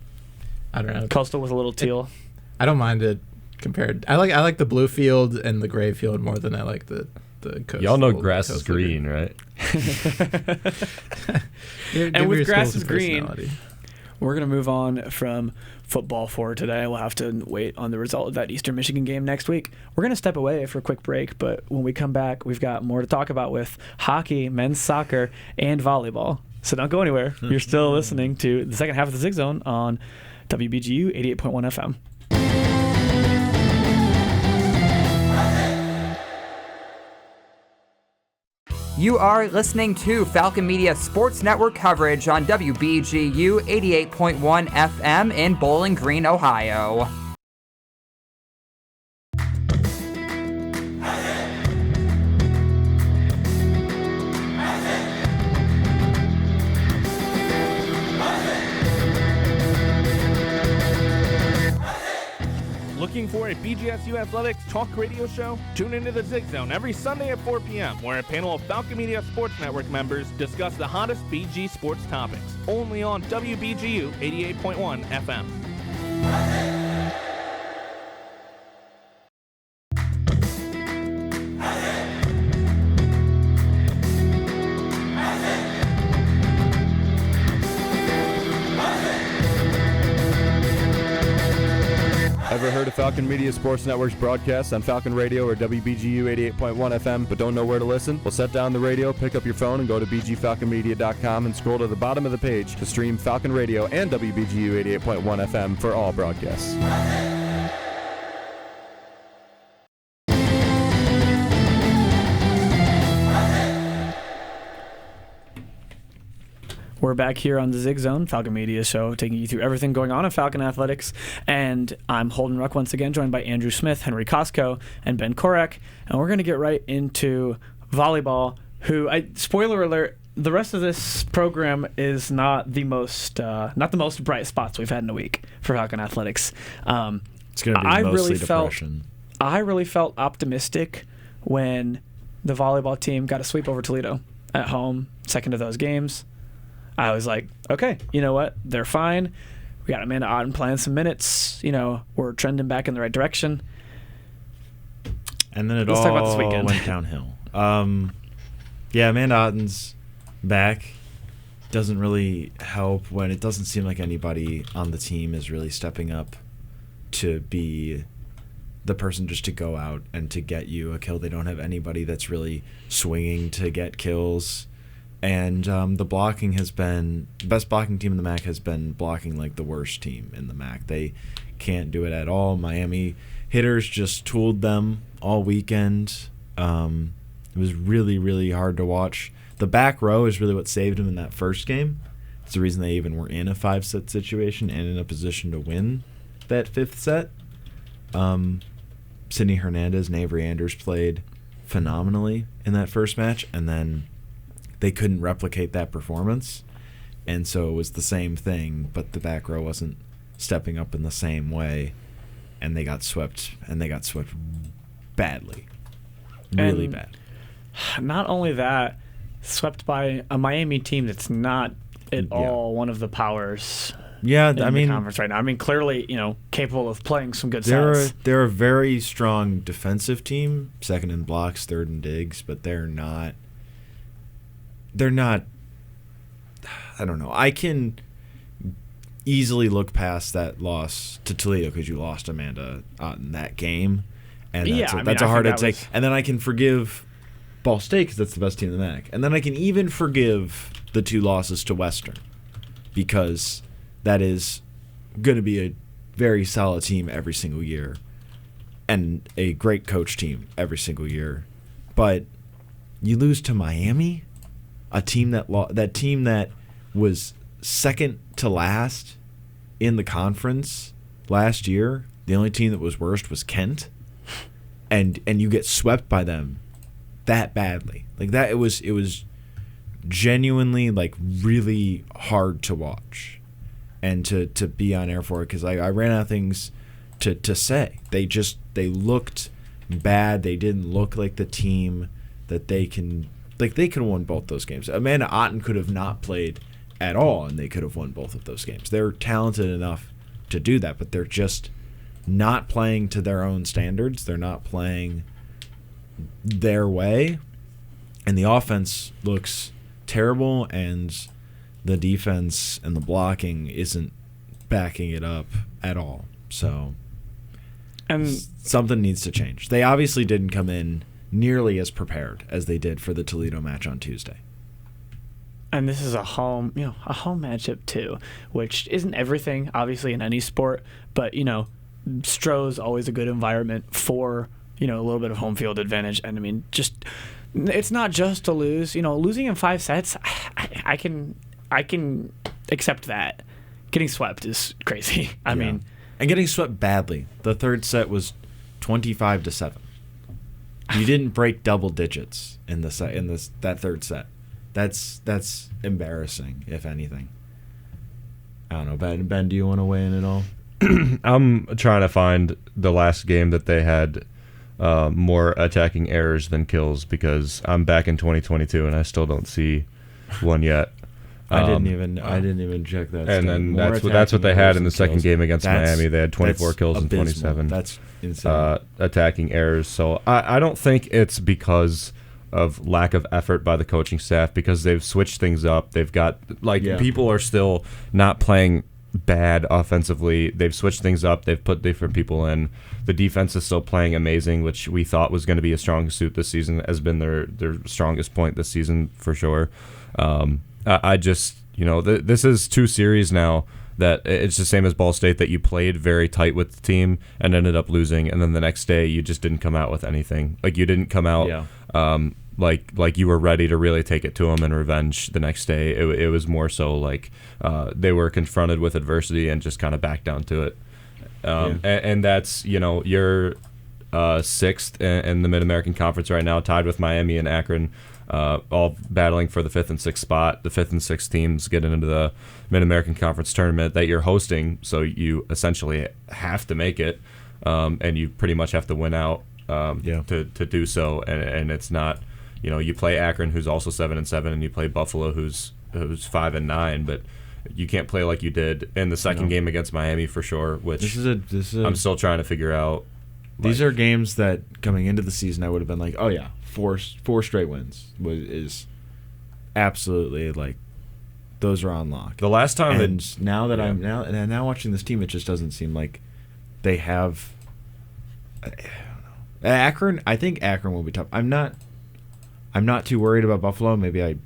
I don't know. Coastal with a little teal. I don't mind it compared. I like the blue field and the gray field more than I like the coastal. Y'all know grass is green, right? And with grass is green, we're going to move on from football for today. We'll have to wait on the result of that Eastern Michigan game next week. We're going to step away for a quick break, but when we come back, we've got more to talk about with hockey, men's soccer, and volleyball. So don't go anywhere. You're still listening to the second half of the Zig Zone on WBGU 88.1 FM. You are listening to Falcon Media Sports Network coverage on WBGU 88.1 FM in Bowling Green, Ohio. Looking for a BGSU Athletics talk radio show? Tune into the Zig Zone every Sunday at 4 p.m., where a panel of Falcon Media Sports Network members discuss the hottest BG sports topics. Only on WBGU 88.1 FM. Ever heard of Falcon Media Sports Network's broadcasts on Falcon Radio or WBGU 88.1 FM but don't know where to listen? Well, set down the radio, pick up your phone, and go to bgfalconmedia.com and scroll to the bottom of the page to stream Falcon Radio and WBGU 88.1 FM for all broadcasts. We're back here on the Zig Zone, Falcon Media Show, taking you through everything going on in Falcon Athletics. And I'm Holden Ruck once again, joined by Andrew Smith, Henry Costco, and Ben Korak. And we're going to get right into volleyball, spoiler alert, the rest of this program is not the most bright spots we've had in a week for Falcon Athletics. It's going to be mostly depression. I really felt optimistic when the volleyball team got a sweep over Toledo at home, second of those games. I was like, okay, you know what? They're fine. We got Amanda Otten playing some minutes. We're trending back in the right direction. And then Let's talk about this weekend. Went downhill. Amanda Otten's back. Doesn't really help when it doesn't seem like anybody on the team is really stepping up to be the person just to go out and to get you a kill. They don't have anybody that's really swinging to get kills. And the blocking has been the best blocking team in the MAC has been blocking like the worst team in the MAC. They can't do it at all. Miami hitters just tooled them all weekend. It was really, really hard to watch. The back row is really what saved them in that first game. It's the reason they even were in a 5-set situation and in a position to win that 5th set. Sydney Hernandez and Avery Anders played phenomenally in that first match, and then they couldn't replicate that performance, and so it was the same thing, but the back row wasn't stepping up in the same way, and they got swept badly. Really bad. Not only that, swept by a Miami team that's not at all one of the powers in the conference right now. I mean, clearly, capable of playing some good sets. They're a very strong defensive team, second in blocks, third in digs, but they're not, I don't know. I can easily look past that loss to Toledo because you lost Amanda in that game. And that's a hard to take. And then I can forgive Ball State because that's the best team in the MAC. And then I can even forgive the 2 losses to Western because that is going to be a very solid team every single year and a great coach team every single year. But you lose to Miami, a team that was second to last in the conference last year. The only team that was worst was Kent, and you get swept by them that badly. Like that, it was genuinely like really hard to watch and to be on air for it because I ran out of things to say. They looked bad. They didn't look like the team that they can. Like, they could have won both those games. Amanda Otten could have not played at all, and they could have won both of those games. They're talented enough to do that, but they're just not playing to their own standards. They're not playing their way. And the offense looks terrible, and the defense and the blocking isn't backing it up at all. So something needs to change. They obviously didn't come in nearly as prepared as they did for the Toledo match on Tuesday. And this is a home matchup too, which isn't everything, obviously, in any sport, but, Stroh's always a good environment for, a little bit of home field advantage. And I mean, it's not just to lose, losing in 5 sets, I can accept that. Getting swept is crazy. I mean, and getting swept badly. The 3rd set was 25-7. You didn't break double digits in that 3rd set. That's embarrassing, if anything. I don't know, Ben, do you want to weigh in at all? I'm trying to find the last game that they had more attacking errors than kills because I'm back in 2022 and I still don't see one yet. I didn't even check that. And then that's what they had in the second game against Miami. They had 24 kills and 27. That's insane. Attacking errors. So I don't think it's because of lack of effort by the coaching staff because they've switched things up. They've got people are still not playing bad offensively. They've switched things up. They've put different people in. The defense is still playing amazing, which we thought was going to be a strong suit this season, has been their strongest point this season for sure. I just, this is 2 series now that it's the same as Ball State, that you played very tight with the team and ended up losing, and then the next day you just didn't come out with anything. Like, you didn't come out like you were ready to really take it to them in revenge the next day. It was more so like they were confronted with adversity and just kind of backed down to it. And that's, you're 6th in the Mid-American Conference right now, tied with Miami and Akron, all battling for the 5th and 6th spot. The 5th and 6th teams getting into the Mid-American Conference tournament that you're hosting, so you essentially have to make it, and you pretty much have to win out to do so. And it's not, you play Akron, who's also 7-7, and you play Buffalo, who's 5-9, but you can't play like you did in the second game against Miami for sure. Which this is I'm still trying to figure out. These are games that coming into the season I would have been like, oh yeah, four straight wins is absolutely, like, those are on lock. The last time, and now that I'm now watching this team, it just doesn't seem like they have. I don't know. Akron, I think Akron will be tough. I'm not too worried about Buffalo. Maybe I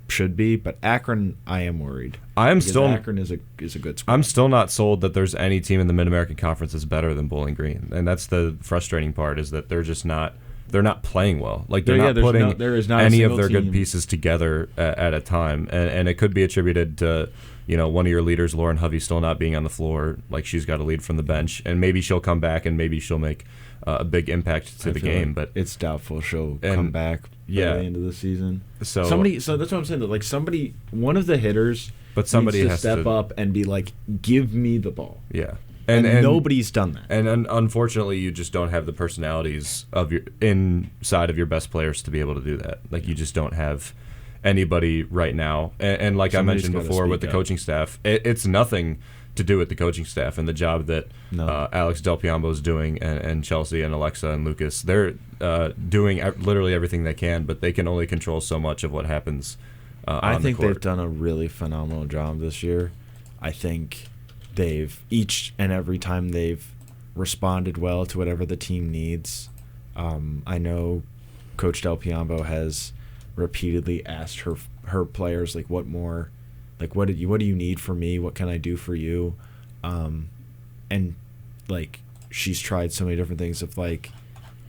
should be, but Akron, I am worried. Akron is a good squad. I'm still not sold that there's any team in the Mid-American Conference that's better than Bowling Green, and that's the frustrating part, is that they're just not. They're not playing well. Like, they're not putting any of their good pieces together at a time, and it could be attributed to one of your leaders, Lauren Hovey, still not being on the floor. Like, she's got to lead from the bench, and maybe she'll come back and maybe she'll make a big impact to the game. But it's doubtful she'll come back by the end of the season. So that's what I'm saying. That, like, one of the hitters, somebody needs has to step up and be like, give me the ball. Yeah. And nobody's done that. And unfortunately, you just don't have the personalities of your inside of your best players to be able to do that. Like, you just don't have anybody right now. And like I mentioned before with the coaching staff, it's nothing to do with the coaching staff and the job that Alex Del Piombo is doing, and Chelsea and Alexa and Lucas. They're doing literally everything they can, but they can only control so much of what happens I think they've done a really phenomenal job this year. I think they've each and every time they've responded well to whatever the team needs. I know Coach Del Piombo has repeatedly asked her players, like, what more, like, what do you need from me? What can I do for you? And like, she's tried so many different things of, like,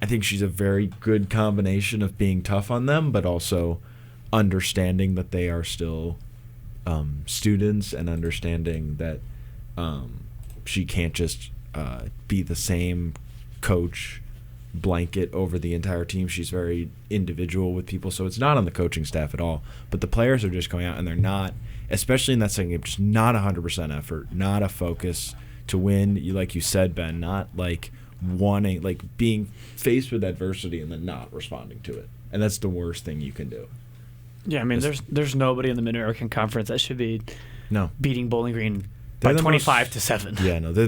I think she's a very good combination of being tough on them, but also understanding that they are still students, and understanding that she can't just be the same coach blanket over the entire team. She's very individual with people, so it's not on the coaching staff at all. But the players are just going out and they're not, especially in that second game, just not 100% effort, not a focus to win. Like you said, Ben, not like wanting, like being faced with adversity and then not responding to it. And that's the worst thing you can do. Yeah, I mean, there's nobody in the Mid-American Conference that should be beating Bowling Green by 25-7. Yeah, no, they're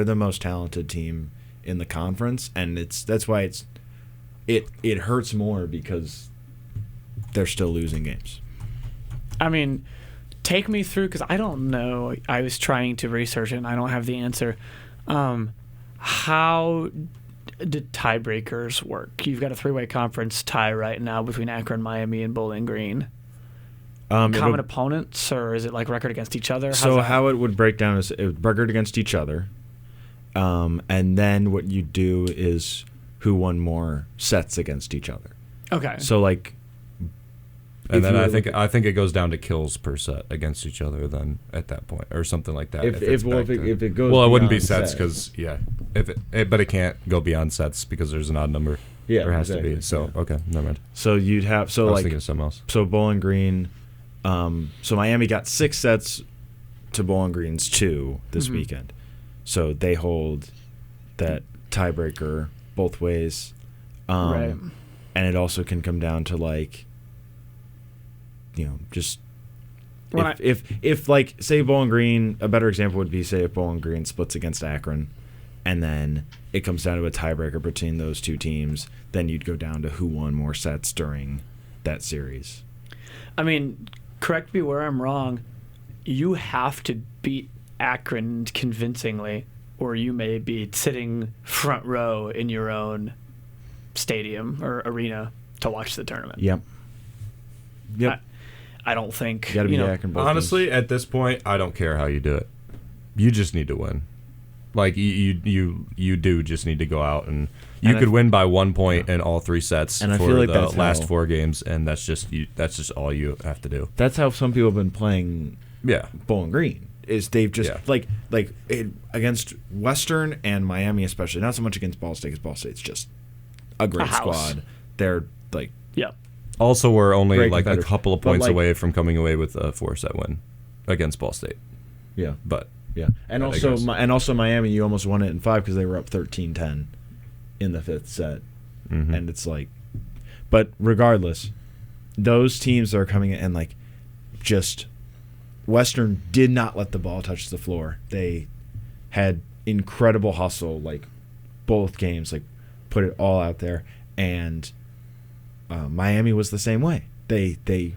the most talented team in the conference, and that's why it hurts more, because they're still losing games. I mean, take me through, because I don't know. I was trying to research it, and I don't have the answer. How did tiebreakers work? You've got a 3-way conference tie right now between Akron, Miami, and Bowling Green. Common opponents, or is it like record against each other? How it would break down is record against each other, and then what you do is who won more sets against each other. Okay. So like, and then I think it goes down to kills per set against each other then at that point, or something like that. If it goes, well, it wouldn't be sets, because but it can't go beyond sets because there's an odd number. Yeah, there has to be. So okay, never mind. So you'd have I was thinking of something else. So Bowling Green. So Miami got 6 sets to Bowling Green's 2 this weekend. So they hold that tiebreaker both ways. Right. And it also can come down to, like, just if like, say Bowling Green, a better example would be, say, if Bowling Green splits against Akron, and then it comes down to a tiebreaker between those two teams, then you'd go down to who won more sets during that series. I mean, correct me where I'm wrong, you have to beat Akron convincingly, or you may be sitting front row in your own stadium or arena to watch the tournament. Yep. I don't think You got to be Akron. both Honestly, games. at this point, I don't care how you do it. You just need to win. Like you do just need to go out and you could win by 1 point in all 3 sets And I for feel like the that's last how- 4 games, and that's just all you have to do. That's how some people have been playing Yeah. Bowling Green. Is they've just Yeah. against Western and Miami especially, not so much against Ball State, because Ball State's just a great house. squad. They're like Yeah. Also, we're only Great like a competitors. couple of But, points like- away from coming away with a 4-set win against Ball State. yeah. But And I also digress. Miami, you almost won it in 5 because they were up 13-10 in the 5th set. Mhm. And it's like, but regardless, those teams that are coming in and like just Western did not let the ball touch the floor. They had incredible hustle, like both games, like put it all out there. And Miami was the same way. They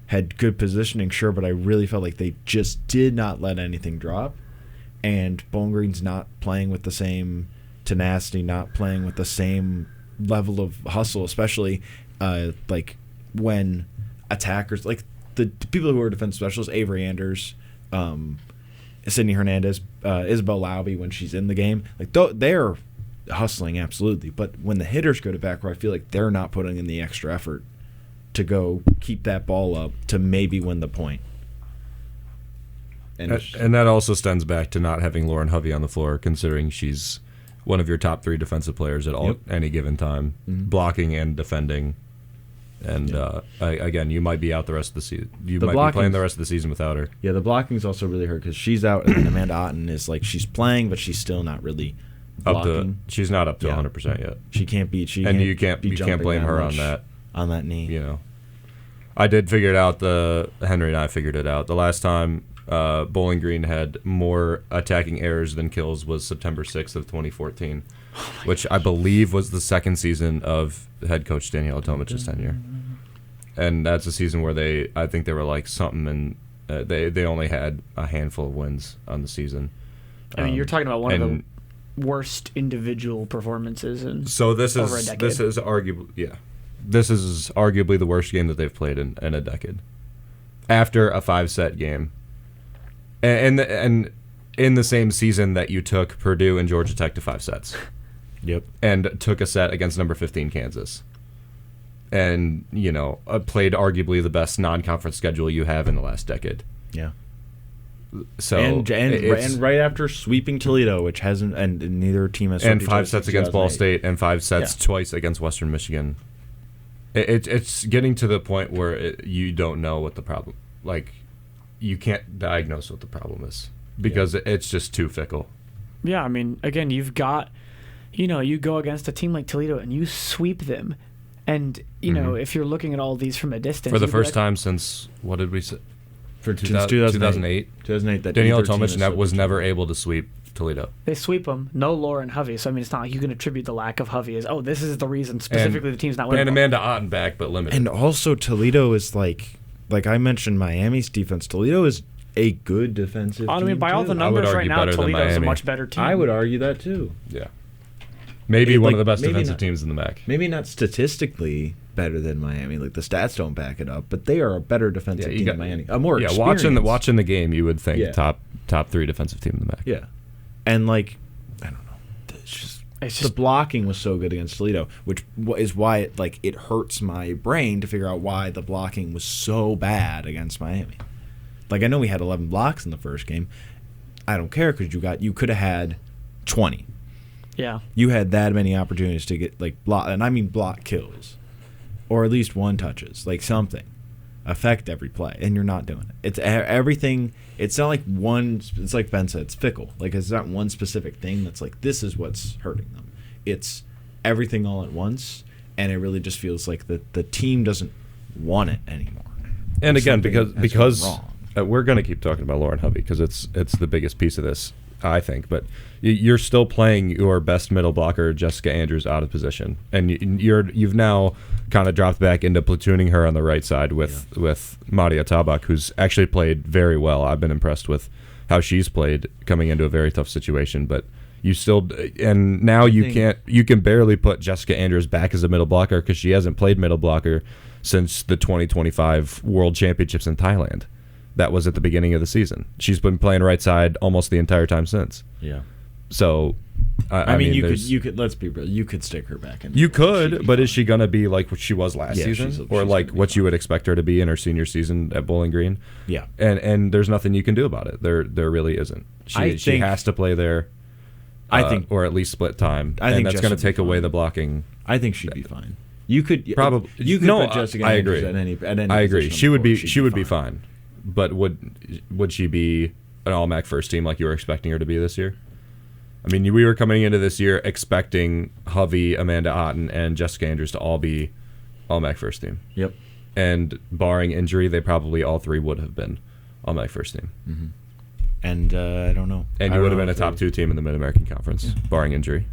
had good positioning, sure, but I really felt like they just did not let anything drop. And Bowling Green's not playing with the same tenacity, not playing with the same level of hustle, especially like when attackers, like the people who are defense specialists, Avery Anders, Sydney Hernandez, Isabel Lauby, when she's in the game, like they're hustling absolutely. But when the hitters go to back row, I feel like they're not putting in the extra effort to go keep that ball up to maybe win the point. And that also stems back to not having Lauren Hovey on the floor, considering she's one of your top 3 defensive players at any given time, blocking and defending. And again, you might be out the rest of the season. You might be playing the rest of the season without her. Yeah, the blocking's also really hurt because she's out, and then Amanda Otten is like she's playing, but she's still not really blocking. She's not up to 100% yet. She can't beat. You can't blame her on that knee. You know, I did figure it out. Henry and I figured it out. The last time Bowling Green had more attacking errors than kills was September 6th of 2014, which I believe was the second season of head coach Daniela Tomic's tenure. And that's a season where I think they were like something, and they only had a handful of wins on the season. I mean, you're talking about one of the worst individual performances in over a decade. This is arguably the worst game that they've played in a decade. After a 5-set game. And in the same season that you took Purdue and Georgia Tech to 5 sets. Yep. And took a set against number 15 Kansas. And, played arguably the best non-conference schedule you have in the last decade. Yeah. So and right after sweeping Toledo, which hasn't, and neither team has, and 5 sets against Ball State and 5 sets twice against Western Michigan. It's getting to the point where you don't know what the problem, like you can't diagnose what the problem is because it's just too fickle. Yeah, I mean, again, you've got, you go against a team like Toledo and you sweep them, and if you're looking at all these from a distance, for the first time since what did we say? For 2008. 2008, that Daniela Tomic was never able to sweep Toledo. They sweep them. No Lauren Hovey. So, I mean, it's not like you can attribute the lack of Hovey as, this is the reason specifically the team's not winning. And Amanda Otten back, but limited. And also Toledo is like I mentioned Miami's defense. Toledo is a good defensive team. I mean, by all the numbers right now, Toledo is a much better team. I would argue that too. Yeah. Maybe one of the best defensive teams in the MAC. Maybe not statistically better than Miami. Like the stats don't back it up, but they are a better defensive team than Miami. A more experienced. Watching the game, you would think top 3 defensive team in the MAC. Yeah, and I don't know. It's just the blocking was so good against Toledo, which is why it hurts my brain to figure out why the blocking was so bad against Miami. Like I know we had 11 blocks in the first game. I don't care because you could have had 20. Yeah. You had that many opportunities to get block, and I mean block kills, or at least 1 touches, like something, affect every play, and you're not doing it. It's everything. It's not like one. It's like Ben said, it's fickle. Like it's not one specific thing that's like this is what's hurting them. It's everything all at once, and it really just feels like the team doesn't want it anymore. And again, because we're going to keep talking about Lauren Hovey because it's the biggest piece of this, I think, but you're still playing your best middle blocker, Jessica Andrews, out of position, and you've now kind of dropped back into platooning her on the right side with Madia Tabak, who's actually played very well. I've been impressed with how she's played coming into a very tough situation, but you still, and now you can barely put Jessica Andrews back as a middle blocker because she hasn't played middle blocker since the 2025 World Championships in Thailand. That was at the beginning of the season. She's been playing right side almost the entire time since. Yeah. So, I mean you could let's be real. You could stick her back in. You could, but is she gonna be like what she was last season, she's or like what you would expect her to be in her senior season at Bowling Green? Yeah. And there's nothing you can do about it. There really isn't. She has to play there. I think, or at least split time. I think that's going to take away the blocking. I think she'd be fine. You could probably. You could put Jessica I agree. Andrews at any I agree. She would be. She would fine. be fine. But would she be an All-MAC first team like you were expecting her to be this year? I mean, we were coming into this year expecting Hovey, Amanda Otten, and Jessica Andrews to all be All-MAC first team. Yep. And barring injury, they probably all three would have been All-MAC first team. Mm-hmm. And I don't know. And you would have been a top 2 team in the Mid-American Conference, barring injury.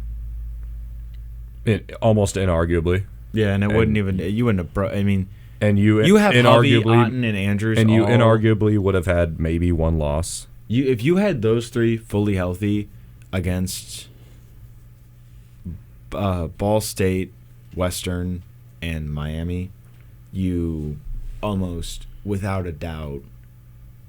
Almost inarguably. Yeah, and you wouldn't have. I mean, and you have Hovey, Otten, and Andrews, and you inarguably would have had maybe one loss. If you had those three fully healthy against Ball State, Western, and Miami, you almost without a doubt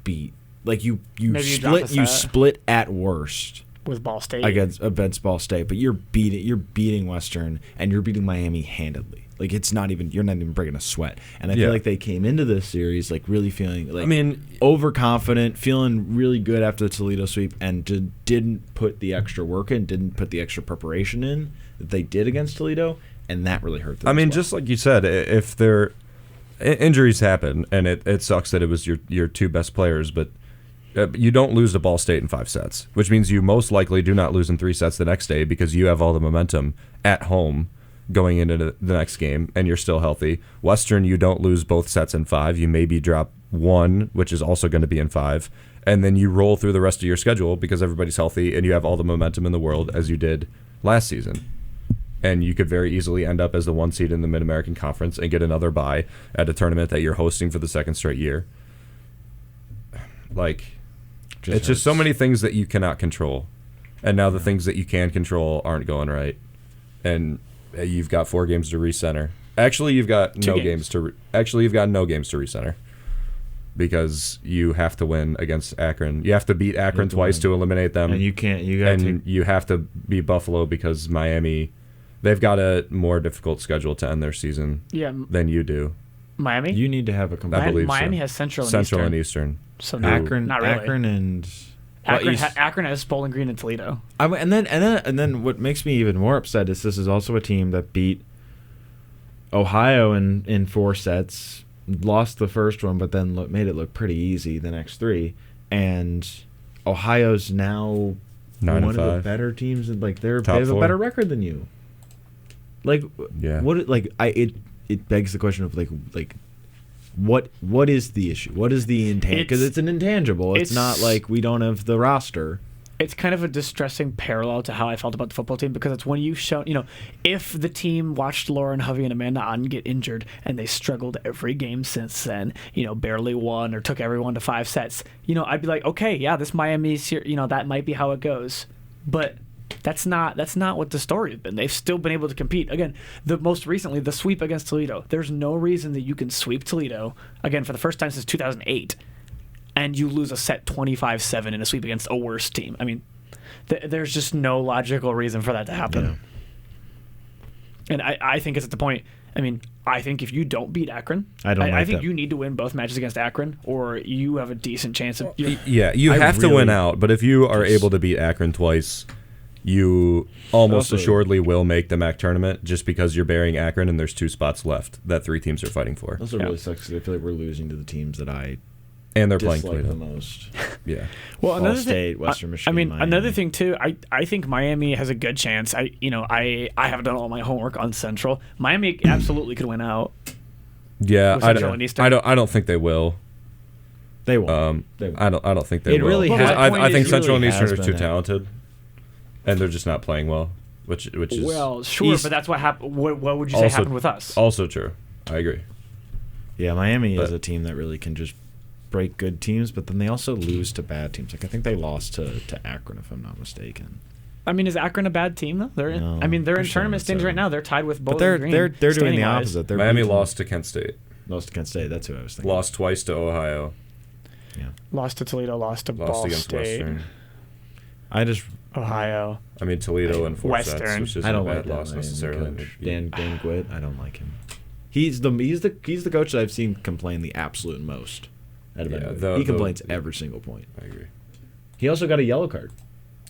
beat. Like you split at worst with Ball State against Ball State, but you're beating Western and you're beating Miami handedly. Like you're not even breaking a sweat. And I feel like they came into this series like really feeling like overconfident, feeling really good after the Toledo sweep, and didn't put the extra work in, didn't put the extra preparation in that they did against Toledo, and that really hurt them. I mean, just like you said, if they're injuries happen, and it sucks that it was your 2 best players, but you don't lose to Ball State in 5 sets, which means you most likely do not lose in 3 sets the next day because you have all the momentum at home going into the next game, and you're still healthy. Western, you don't lose both sets in 5. You maybe drop 1, which is also going to be in 5, and then you roll through the rest of your schedule because everybody's healthy and you have all the momentum in the world as you did last season. And you could very easily end up as the 1 seed in the Mid-American Conference and get another bye at a tournament that you're hosting for the 2nd straight year. It's just so many things that you cannot control. And now the things that you can control aren't going right. And you've got 4 games to recenter. Actually, you've got no games to recenter. Because you have to win against Akron. You have to beat Akron twice to eliminate them. And you have to beat Buffalo because Miami, they've got a more difficult schedule to end their season than you do. Miami? You need to have a complete. I believe Miami so. has Central and Eastern. So Akron, not really. Akron has Bowling Green and Toledo. And then what makes me even more upset is this is also a team that beat Ohio in 4 sets, lost the first one, but then made it look pretty easy the next 3, and Ohio's now 9 one and 5. of the better teams, and like they have Top a 4. better record than you. It begs the question of what is the issue? What is the intangible? Because it's an intangible. It's not like we don't have the roster. It's kind of a distressing parallel to how I felt about the football team, because it's when you've shown, if the team watched Lauren Hovey and Amanda Otten get injured and they struggled every game since then, barely won or took everyone to 5 sets, I'd be like, okay, yeah, this Miami's here, that might be how it goes. But that's not what the story has been. They've still been able to compete. Again, most recently, the sweep against Toledo. There's no reason that you can sweep Toledo, again, for the first time since 2008, and you lose a set 25-7 in a sweep against a worse team. I mean, there's just no logical reason for that to happen. Yeah. And I think it's at the point, I think if you don't beat Akron, I think you need to win both matches against Akron, or you have a decent chance of... you have to win out, but if you are able to beat Akron twice, you almost assuredly will make the MAC tournament just because you're bearing Akron and there's 2 spots left that 3 teams are fighting for. Also really sucks because I feel like we're losing to the teams that I and they're playing dislike the most. Yeah. Well, Ball State, Western Michigan. Miami. Another thing too, I think Miami has a good chance. I haven't done all my homework on Central. Miami absolutely could win out. Yeah, I don't think they will. They won't. I don't think they will. Really I think Central really and Eastern are too been talented, and they're just not playing well. Which is well, sure, but that's what happened. What would you say happened with us? Also true. I agree. Yeah, Miami is a team that really can just break good teams, but then they also lose to bad teams. Like I think they lost to Akron, if I'm not mistaken. I mean, is Akron a bad team though? They're in tournament standings right now. They're tied with Bowling Green. They're doing the opposite. Miami lost to Kent State. Lost to Kent State. That's who I was thinking. Lost twice to Ohio. Yeah. Lost to Toledo. Lost to Ball against State. Western. Ohio. I mean, Toledo and four Western. sets, which isn't I don't a bad like that loss necessarily. Dan Gwit. I don't like him. He's the coach that I've seen complain the absolute most. He complains every single point. I agree. He also got a yellow card.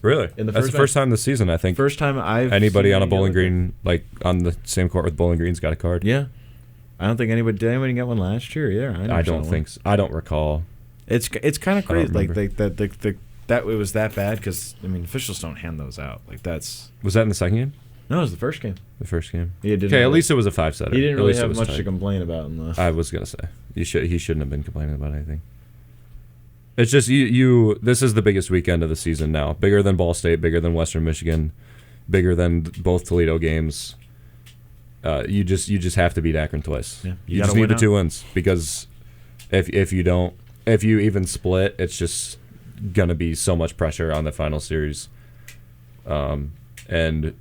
Really? That's the first time this season, I think. First time anybody on a Bowling Green, like on the same court with Bowling Green's got a card. Yeah. I don't think did anybody get one last year either? I don't think so. I don't recall. It's kind of crazy. Like that it was that bad because I mean officials don't hand those out. Like that's. Was that in the second game? No, it was the first game. The first game. Okay, at least it was a 5-setter. He didn't really have much to complain about in the. I was gonna say he shouldn't have been complaining about anything. It's just this is the biggest weekend of the season now. Bigger than Ball State, bigger than Western Michigan, bigger than both Toledo games. You just have to beat Akron twice. Yeah, you just need the 2 wins because if you even split, it's just gonna be so much pressure on the final series. And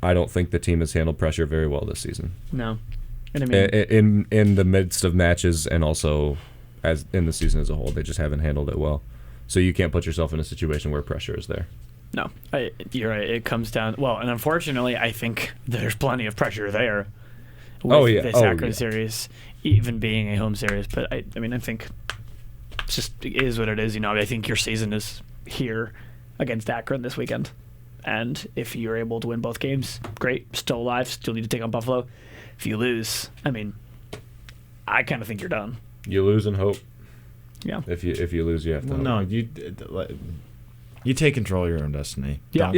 I don't think the team has handled pressure very well this season. No, and I mean in the midst of matches and also as in the season as a whole, they just haven't handled it well. So you can't put yourself in a situation where pressure is there. No, you're right. It comes down and unfortunately, I think there's plenty of pressure there. With this Akron series, even being a home series. But I mean, I think it's just it is what it is. I think your season is here against Akron this weekend, and if you're able to win both games, great. Still alive. Still need to take on Buffalo. If you lose, I mean, I kind of think you're done. You lose and hope. Yeah. If you lose, you have to. No, you take control of your own destiny. Yeah.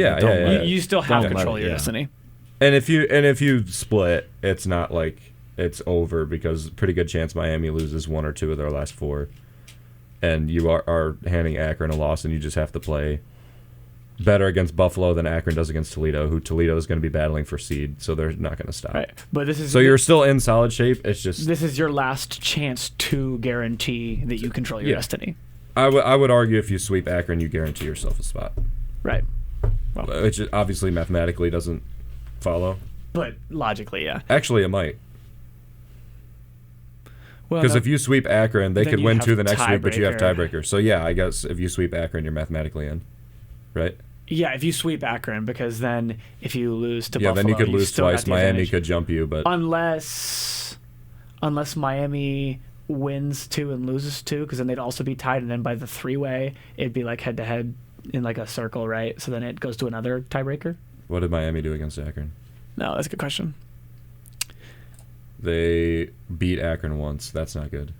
You still have control of your destiny. And if you split, it's not like it's over because pretty good chance Miami loses 1 or 2 of their last 4, and you are handing Akron a loss, and you just have to play better against Buffalo than Akron does against Toledo, who Toledo is going to be battling for seed, so they're not going to stop. Right. But you're still in solid shape. It's just this is your last chance to guarantee that you control your destiny. I would argue if you sweep Akron, you guarantee yourself a spot. Right. Well, which obviously mathematically doesn't follow. But logically, yeah. Actually, it might. Because if you sweep Akron, they could win 2 the next week, but you have tiebreaker. So yeah, I guess if you sweep Akron, you're mathematically in. Right? Yeah, if you sweep Akron, because then if you lose to Buffalo, then you could lose twice. Miami could jump you, but unless Miami wins 2 and loses 2, because then they'd also be tied, and then by the 3-way, it'd be like head to head in like a circle, right? So then it goes to another tiebreaker. What did Miami do against Akron? No, that's a good question. They beat Akron once. That's not good.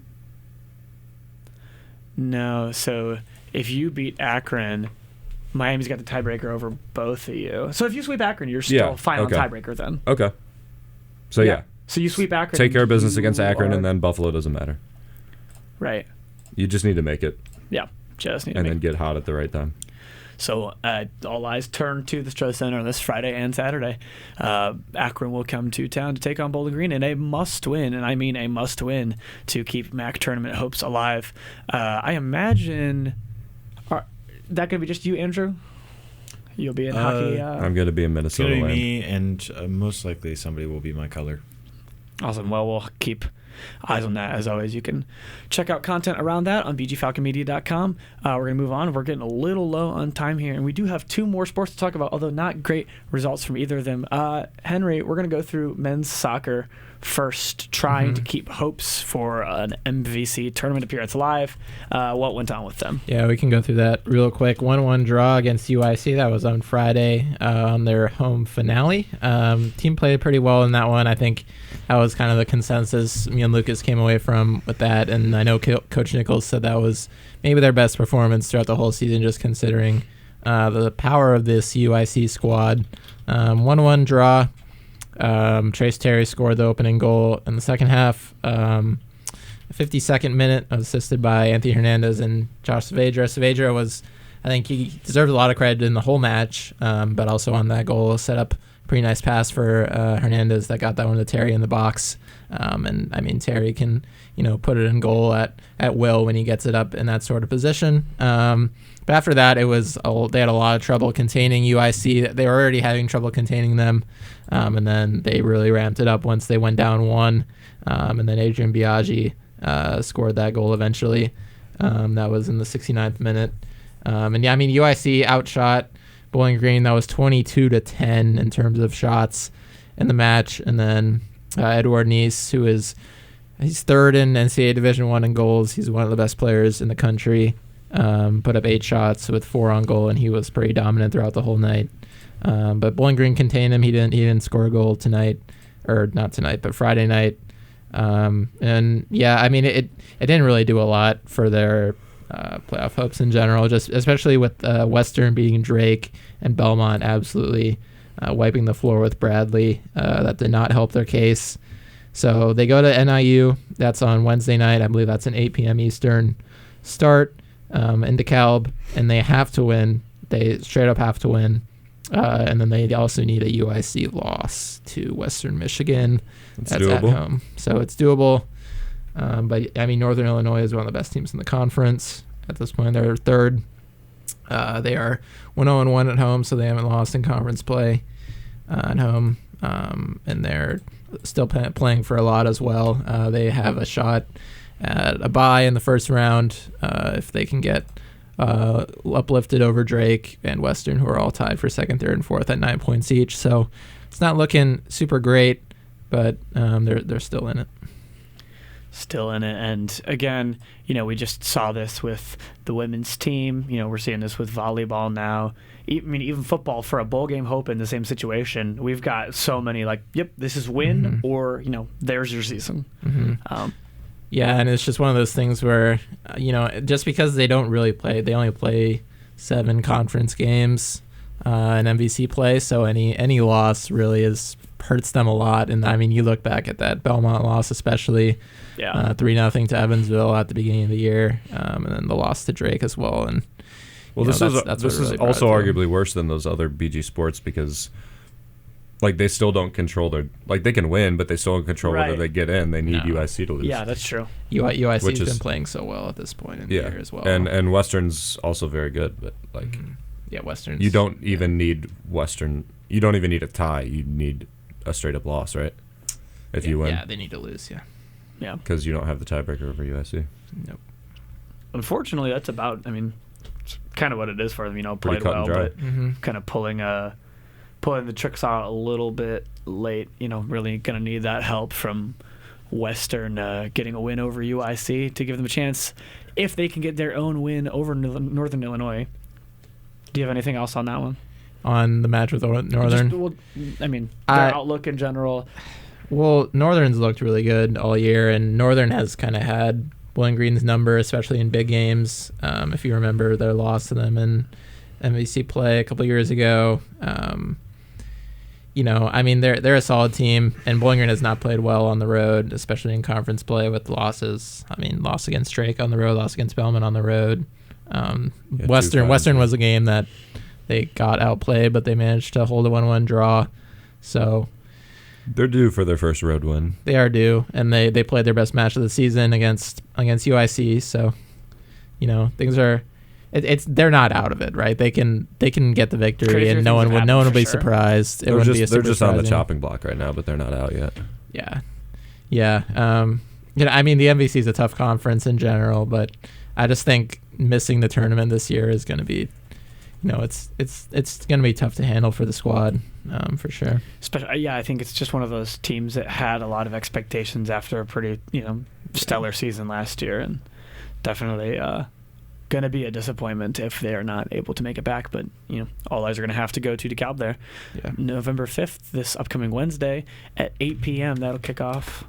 No, so if you beat Akron, Miami's got the tiebreaker over both of you. So if you sweep Akron, you're still fine on tiebreaker then. Okay. So yeah. So you sweep Akron. Take care of business against Akron, and then Buffalo doesn't matter. Right. You just need to make it. Yeah, just need to and then get hot at the right time. So all eyes turn to the Stroh Center this Friday and Saturday. Akron will come to town to take on Bowling Green in a must-win, and I mean a must-win, to keep MAC tournament hopes alive. I imagine... that going to be just you, Andrew? You'll be in hockey? I'm going to be in Minnesota. It's going to be me, and most likely somebody will be my color. Awesome. Well, we'll keep eyes on that. As always, you can check out content around that on bgfalconmedia.com. We're going to move on. We're getting a little low on time here, and we do have 2 more sports to talk about, although not great results from either of them. Henry, we're going to go through men's soccer first, trying to keep hopes for an MVC tournament appearance alive. What went on with them? Yeah, we can go through that real quick. 1-1 draw against UIC. That was on Friday on their home finale. Team played pretty well in that one. I think that was kind of the consensus me and Lucas came away from with that. And I know Coach Nichols said that was maybe their best performance throughout the whole season, just considering the power of this UIC squad. 1-1 draw. Trace Terry scored the opening goal in the second half. 52nd minute, assisted by Anthony Hernandez and Josh Saavedra. Saavedra I think he deserved a lot of credit in the whole match, but also on that goal set up pretty nice pass for Hernandez that got that one to Terry in the box. And I mean, Terry can, put it in goal at will when he gets it up in that sort of position. But after that, they had a lot of trouble containing UIC. They were already having trouble containing them. And then they really ramped it up once they went down 1. And then Adrian Biaggi scored that goal eventually. That was in the 69th minute. And yeah, I mean, UIC outshot Bowling Green. That was 22-10 in terms of shots in the match. And then Edward Neese, he's third in NCAA Division I in goals. He's one of the best players in the country. Put up 8 shots with 4 on goal, and he was pretty dominant throughout the whole night. But Bowling Green contained him. He didn't score a goal tonight, or not tonight, but Friday night. And yeah, I mean, it didn't really do a lot for their playoff hopes in general, just especially with Western beating Drake and Belmont absolutely wiping the floor with Bradley. That did not help their case. So they go to NIU. That's on Wednesday night. I believe that's an 8 p.m. Eastern start in DeKalb, and they have to win. They straight up have to win. And then they also need a UIC loss to Western Michigan. That's at home. So it's doable. But, I mean, Northern Illinois is one of the best teams in the conference. At this point, they're third. They are 1-0-1 at home, so they haven't lost in conference play at home. And they're still playing for a lot as well. They have a shot at a bye in the first round if they can get uplifted over Drake and Western, who are all tied for second, third, and fourth at 9 points each. So it's not looking super great, but they're still in it. Still in it. And again, we just saw this with the women's team. We're seeing this with volleyball now. Even football, for a bowl game hope in the same situation. We've got so many this is win or, there's your season. Yeah, and it's just one of those things where, just because they don't really play, they only play 7 conference games in MVC play, so any loss really hurts them a lot. And I mean, you look back at that Belmont loss, especially 3-0 to Evansville at the beginning of the year, and then the loss to Drake as well. And this is also arguably worse than those other BG sports because they still don't control their they can win, but they still don't control whether they get in. They need UIC to lose. Yeah, that's true. UIC's been playing so well at this point in the year as well. And Western's also very good, but Western's. You don't even need Western. You don't even need a tie. You need a straight up loss, right? If you win. Yeah, they need to lose. Yeah. Because you don't have the tiebreaker over UIC. Nope. Unfortunately, that's about. It's kind of what it is for them. Pretty played cut well, and dry. but kind of pulling the tricks out a little bit late. Really going to need that help from Western getting a win over UIC to give them a chance if they can get their own win over Northern Illinois. Do you have anything else on that one? On the match with Northern? Their outlook in general. Well, Northern's looked really good all year, and Northern has kind of had Bowling Green's number, especially in big games. If you remember their loss to them in MVC play a couple years ago. They're a solid team, and Bowling Green has not played well on the road, especially in conference play with losses. Loss against Drake on the road, loss against Belmont on the road. Western was a game that they got outplayed, but they managed to hold a 1-1 draw. So they're due for their first road win. They are due, and they played their best match of the season against UIC. So, things are. They're not out of it, right? They can get the victory, Crazier and no one will be sure. surprised. They're just on the chopping block right now, but they're not out yet. Yeah. The MVC is a tough conference in general, but I just think missing the tournament this year is going to be, it's going to be tough to handle for the squad, for sure. Especially, I think it's just one of those teams that had a lot of expectations after a pretty, stellar season last year, and definitely going to be a disappointment if they are not able to make it back. But all eyes are going to have to go to DeKalb there. November 5th, this upcoming Wednesday at 8 p.m. That'll kick off.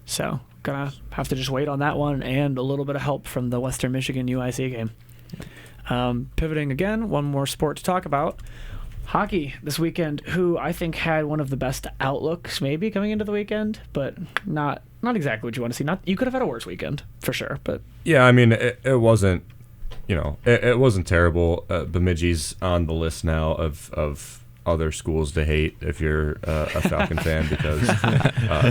So gonna have to just wait on that one, and a little bit of help from the Western Michigan UIC game. Pivoting again, one more sport to talk about. Hockey this weekend, who I think had one of the best outlooks maybe coming into the weekend, but not exactly what you want to see. You could have had a worse weekend for sure, but it wasn't, it wasn't terrible. Bemidji's on the list now of other schools to hate if you're a Falcon fan, because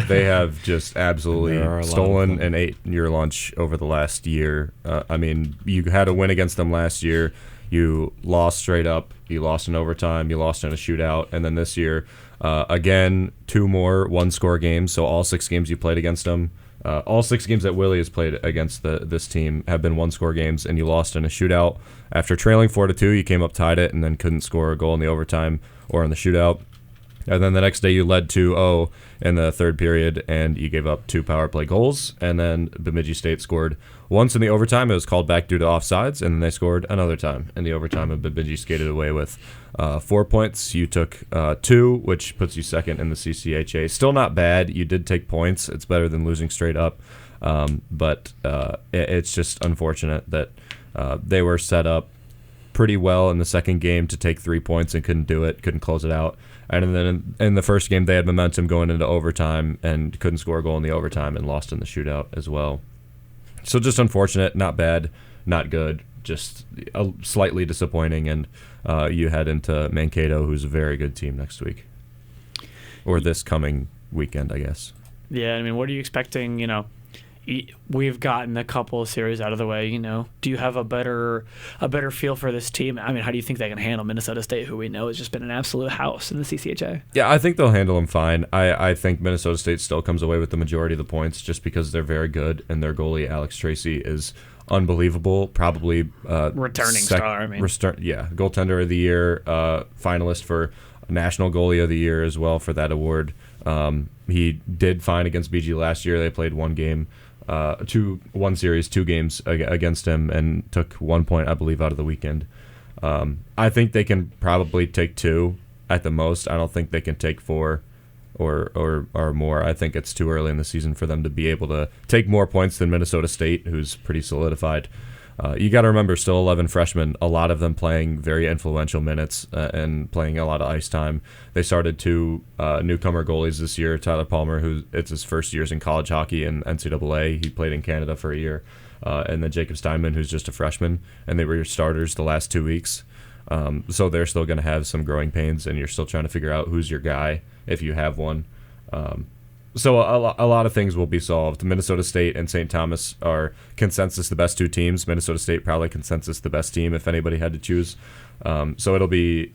they have just absolutely stolen and ate your lunch over the last year. I mean, you had a win against them last year. You lost straight up. You lost in overtime. You lost in a shootout. And then this year, again, 2 more one-score games. So all 6 games you played against them. All 6 games that Willie has played against this team have been one-score games, and you lost in a shootout. After trailing 4-2, you came up, tied it, and then couldn't score a goal in the overtime or in the shootout. And then the next day you led 2-0 in the third period, and you gave up 2 power play goals. And then Bemidji State scored once in the overtime. It was called back due to offsides, and then they scored another time in the overtime, and Bemidji skated away with 4 points. You took 2, which puts you second in the CCHA. Still not bad. You did take points. It's better than losing straight up. But it's just unfortunate that they were set up pretty well in the second game to take 3 points and couldn't do it, couldn't close it out. And then in the first game, they had momentum going into overtime and couldn't score a goal in the overtime and lost in the shootout as well. So just unfortunate, not bad, not good, just slightly disappointing. And you head into Mankato, who's a very good team next week. Or this coming weekend, I guess. Yeah, I mean, what are you expecting, we've gotten a couple of series out of the way, Do you have a better feel for this team? I mean, how do you think they can handle Minnesota State, who we know has just been an absolute house in the CCHA? Yeah, I think they'll handle them fine. I think Minnesota State still comes away with the majority of the points just because they're very good, and their goalie, Alex Tracy, is unbelievable. Probably returning star. Goaltender of the year, finalist for National Goalie of the Year as well for that award. He did fine against BG last year. They played one series, 2 games against him, and took 1 point, I believe, out of the weekend. I think they can probably take 2 at the most. I don't think they can take 4 or more. I think it's too early in the season for them to be able to take more points than Minnesota State, who's pretty solidified. You got to remember, still 11 freshmen, a lot of them playing very influential minutes and playing a lot of ice time. They started 2 newcomer goalies this year, Tyler Palmer, who it's his first years in college hockey in NCAA. He played in Canada for a year. And then Jacob Steinman, who's just a freshman, and they were your starters the last 2 weeks. So they're still going to have some growing pains, and you're still trying to figure out who's your guy if you have one. So a lot of things will be solved. Minnesota State and St. Thomas are consensus the best 2 teams. Minnesota State probably consensus the best team if anybody had to choose. So it'll be,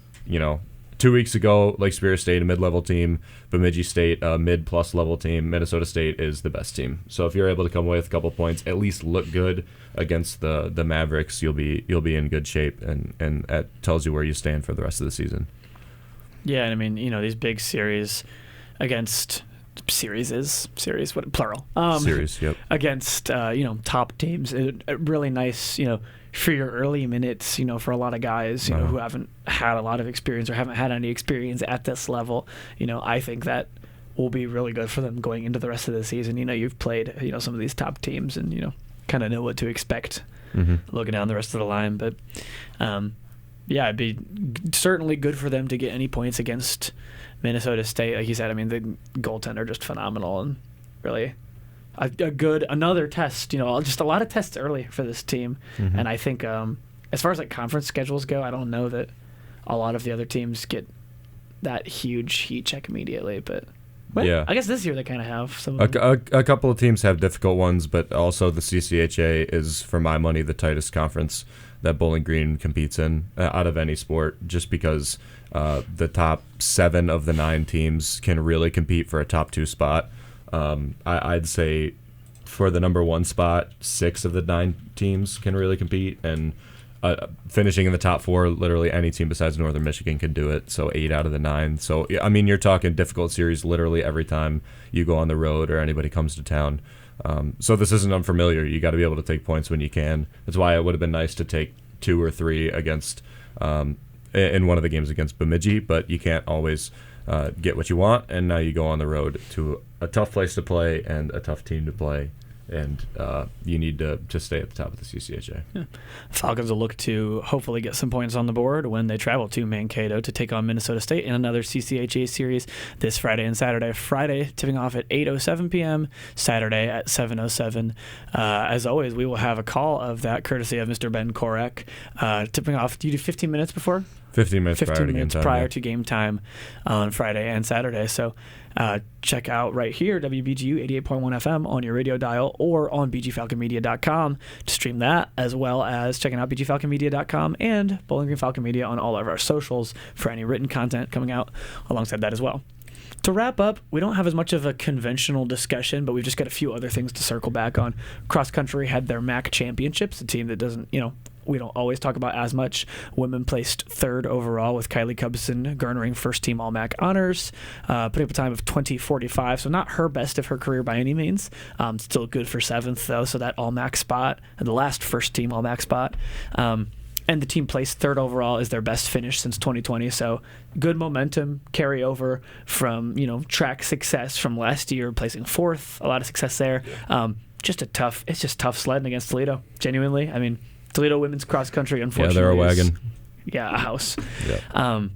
2 weeks ago, Lake Superior State, a mid-level team. Bemidji State, a mid-plus level team. Minnesota State is the best team. So if you're able to come away with a couple points, at least look good against the Mavericks, you'll be in good shape, and that tells you where you stand for the rest of the season. Yeah, and I mean, these big series against... Series, what plural? Series, yep. Against top teams, really nice. For your early minutes, for a lot of guys, who haven't had a lot of experience or haven't had any experience at this level. I think that will be really good for them going into the rest of the season. You've played some of these top teams, and kind of know what to expect looking down the rest of the line. But yeah, it'd be certainly good for them to get any points against Minnesota State. Like you said, I mean, the goaltender just phenomenal, and really another test. Just a lot of tests early for this team. And I think as far as conference schedules go, I don't know that a lot of the other teams get that huge heat check immediately, but yeah, I guess this year they kind of have some. A couple of teams have difficult ones, but also the CCHA is, for my money, the tightest conference that Bowling Green competes in out of any sport, just because the top 7 of the 9 teams can really compete for a top 2 spot. I'd say for the number 1 spot, 6 of the 9 teams can really compete, and finishing in the top 4, literally any team besides Northern Michigan can do it. So 8 out of the 9. So I mean, you're talking difficult series literally every time you go on the road or anybody comes to town. So this isn't unfamiliar. You got to be able to take points when you can. That's why it would have been nice to take 2 or 3 against in one of the games against Bemidji, but you can't always get what you want. And now you go on the road to a tough place to play and a tough team to play. And you need to stay at the top of the CCHA. Yeah. Falcons will look to hopefully get some points on the board when they travel to Mankato to take on Minnesota State in another CCHA series this Friday and Saturday. Friday tipping off at 8:07 p.m., Saturday at 7:07. As always, we will have a call of that courtesy of Mr. Ben Korek. Tipping off, do you do 15 minutes before? 15 minutes prior to game time on Friday and Saturday. So check out right here, WBGU 88.1 FM on your radio dial or on bgfalconmedia.com to stream that, as well as checking out bgfalconmedia.com and Bowling Green Falcon Media on all of our socials for any written content coming out alongside that as well. To wrap up, we don't have as much of a conventional discussion, but we've just got a few other things to circle back on. Cross country had their MAC championships, a team that doesn't, we don't always talk about as much. Women placed third overall with Kylie Cubson garnering first team All-MAC honors, putting up a time of 20:45. So not her best of her career by any means. Still good for seventh though. So that All-MAC spot, the last first team All-MAC spot. And the team placed third overall is their best finish since 2020. So good momentum carry over from, track success from last year, placing fourth, a lot of success there. It's just tough sledding against Toledo. Genuinely. I mean, Toledo women's cross country, unfortunately. Yeah, they're a wagon. A house. Yeah.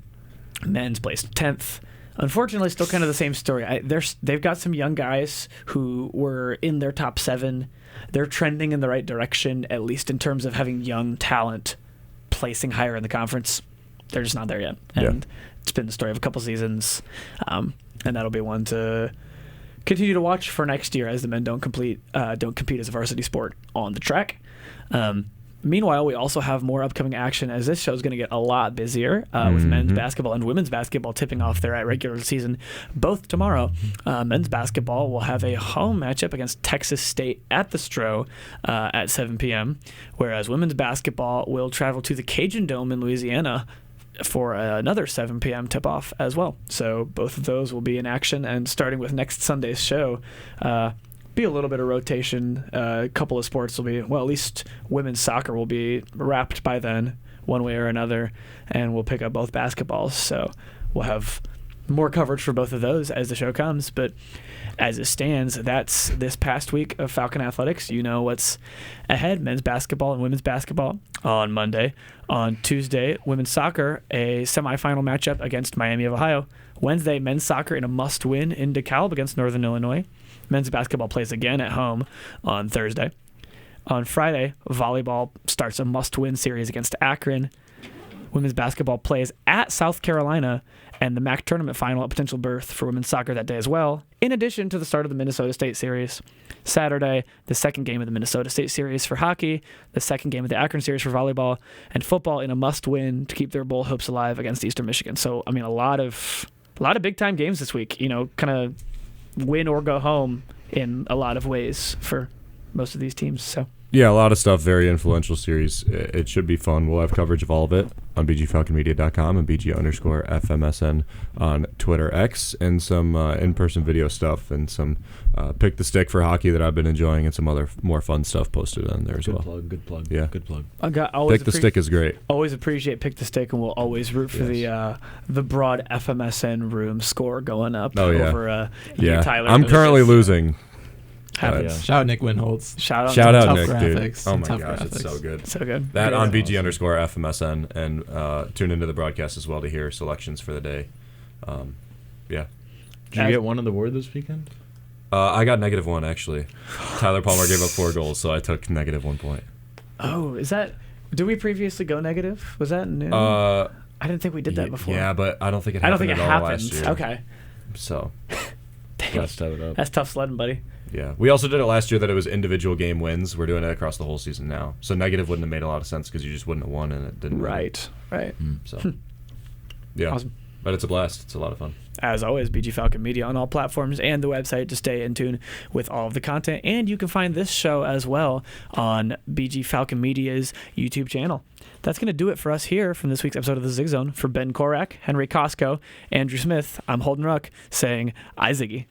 Men's placed 10th. Unfortunately, still kind of the same story. They've got some young guys who were in their top 7. They're trending in the right direction, at least in terms of having young talent placing higher in the conference. They're just not there yet. And it's been the story of a couple seasons. And that'll be one to continue to watch for next year as the men don't compete as a varsity sport on the track. Meanwhile, we also have more upcoming action as this show is going to get a lot busier with men's basketball and women's basketball tipping off their regular season both tomorrow. Men's basketball will have a home matchup against Texas State at the Stro at 7 p.m., whereas women's basketball will travel to the Cajun Dome in Louisiana for another 7 p.m. tip-off as well. So both of those will be in action, and starting with next Sunday's show, be a little bit of rotation. A couple of sports will be, at least women's soccer will be wrapped by then, one way or another, and we'll pick up both basketballs. So we'll have more coverage for both of those as the show comes. But as it stands, that's this past week of Falcon Athletics. You know what's ahead: men's basketball and women's basketball on Monday. On Tuesday, women's soccer, a semifinal matchup against Miami of Ohio. Wednesday, men's soccer in a must-win in DeKalb against Northern Illinois. Men's basketball plays again at home on Thursday. On Friday, volleyball starts a must-win series against Akron. Women's basketball plays at South Carolina, and the MAC tournament final at potential berth for women's soccer that day as well, in addition to the start of the Minnesota State series. Saturday, the second game of the Minnesota State series for hockey, the second game of the Akron series for volleyball, and football in a must-win to keep their bowl hopes alive against Eastern Michigan. So, I mean, a lot of big-time games this week, kind of win or go home in a lot of ways for most of these teams. So yeah, a lot of stuff, very influential series. It should be fun. We'll have coverage of all of it on bgfalconmedia.com and bg_FMSN on Twitter X, and some in-person video stuff, and some pick the stick for hockey that I've been enjoying, and some other more fun stuff posted on there as well. Good plug. Yeah. Good plug. Pick the stick is great. Always appreciate Pick the Stick, and we'll always root for the broad FMSN room score going up over Tyler. I'm currently losing. Shout out Nick Winholtz. Shout out Nick, graphics, dude. Oh my gosh, graphics. it's so good. So good. That on BG_FMSN, and tune into the broadcast as well to hear selections for the day. Did you get one on the board this weekend? I got -1 actually. Tyler Palmer gave up 4 goals, so I took -1 point. Oh, is that? Did we previously go negative? Was that new? I didn't think we did that before. Yeah, but I don't think it happened at all last year. Okay. So Gotta step it up. That's tough sledding, buddy. Yeah, we also did it last year that it was individual game wins. We're doing it across the whole season now. So negative wouldn't have made a lot of sense because you just wouldn't have won, and it didn't. Right. So, yeah. Awesome. But it's a blast. It's a lot of fun. As always, BG Falcon Media on all platforms and the website to stay in tune with all of the content. And you can find this show as well on BG Falcon Media's YouTube channel. That's going to do it for us here from this week's episode of the Zig Zone. For Ben Korak, Henry Costco, Andrew Smith, I'm Holden Ruck saying, "I Ziggy."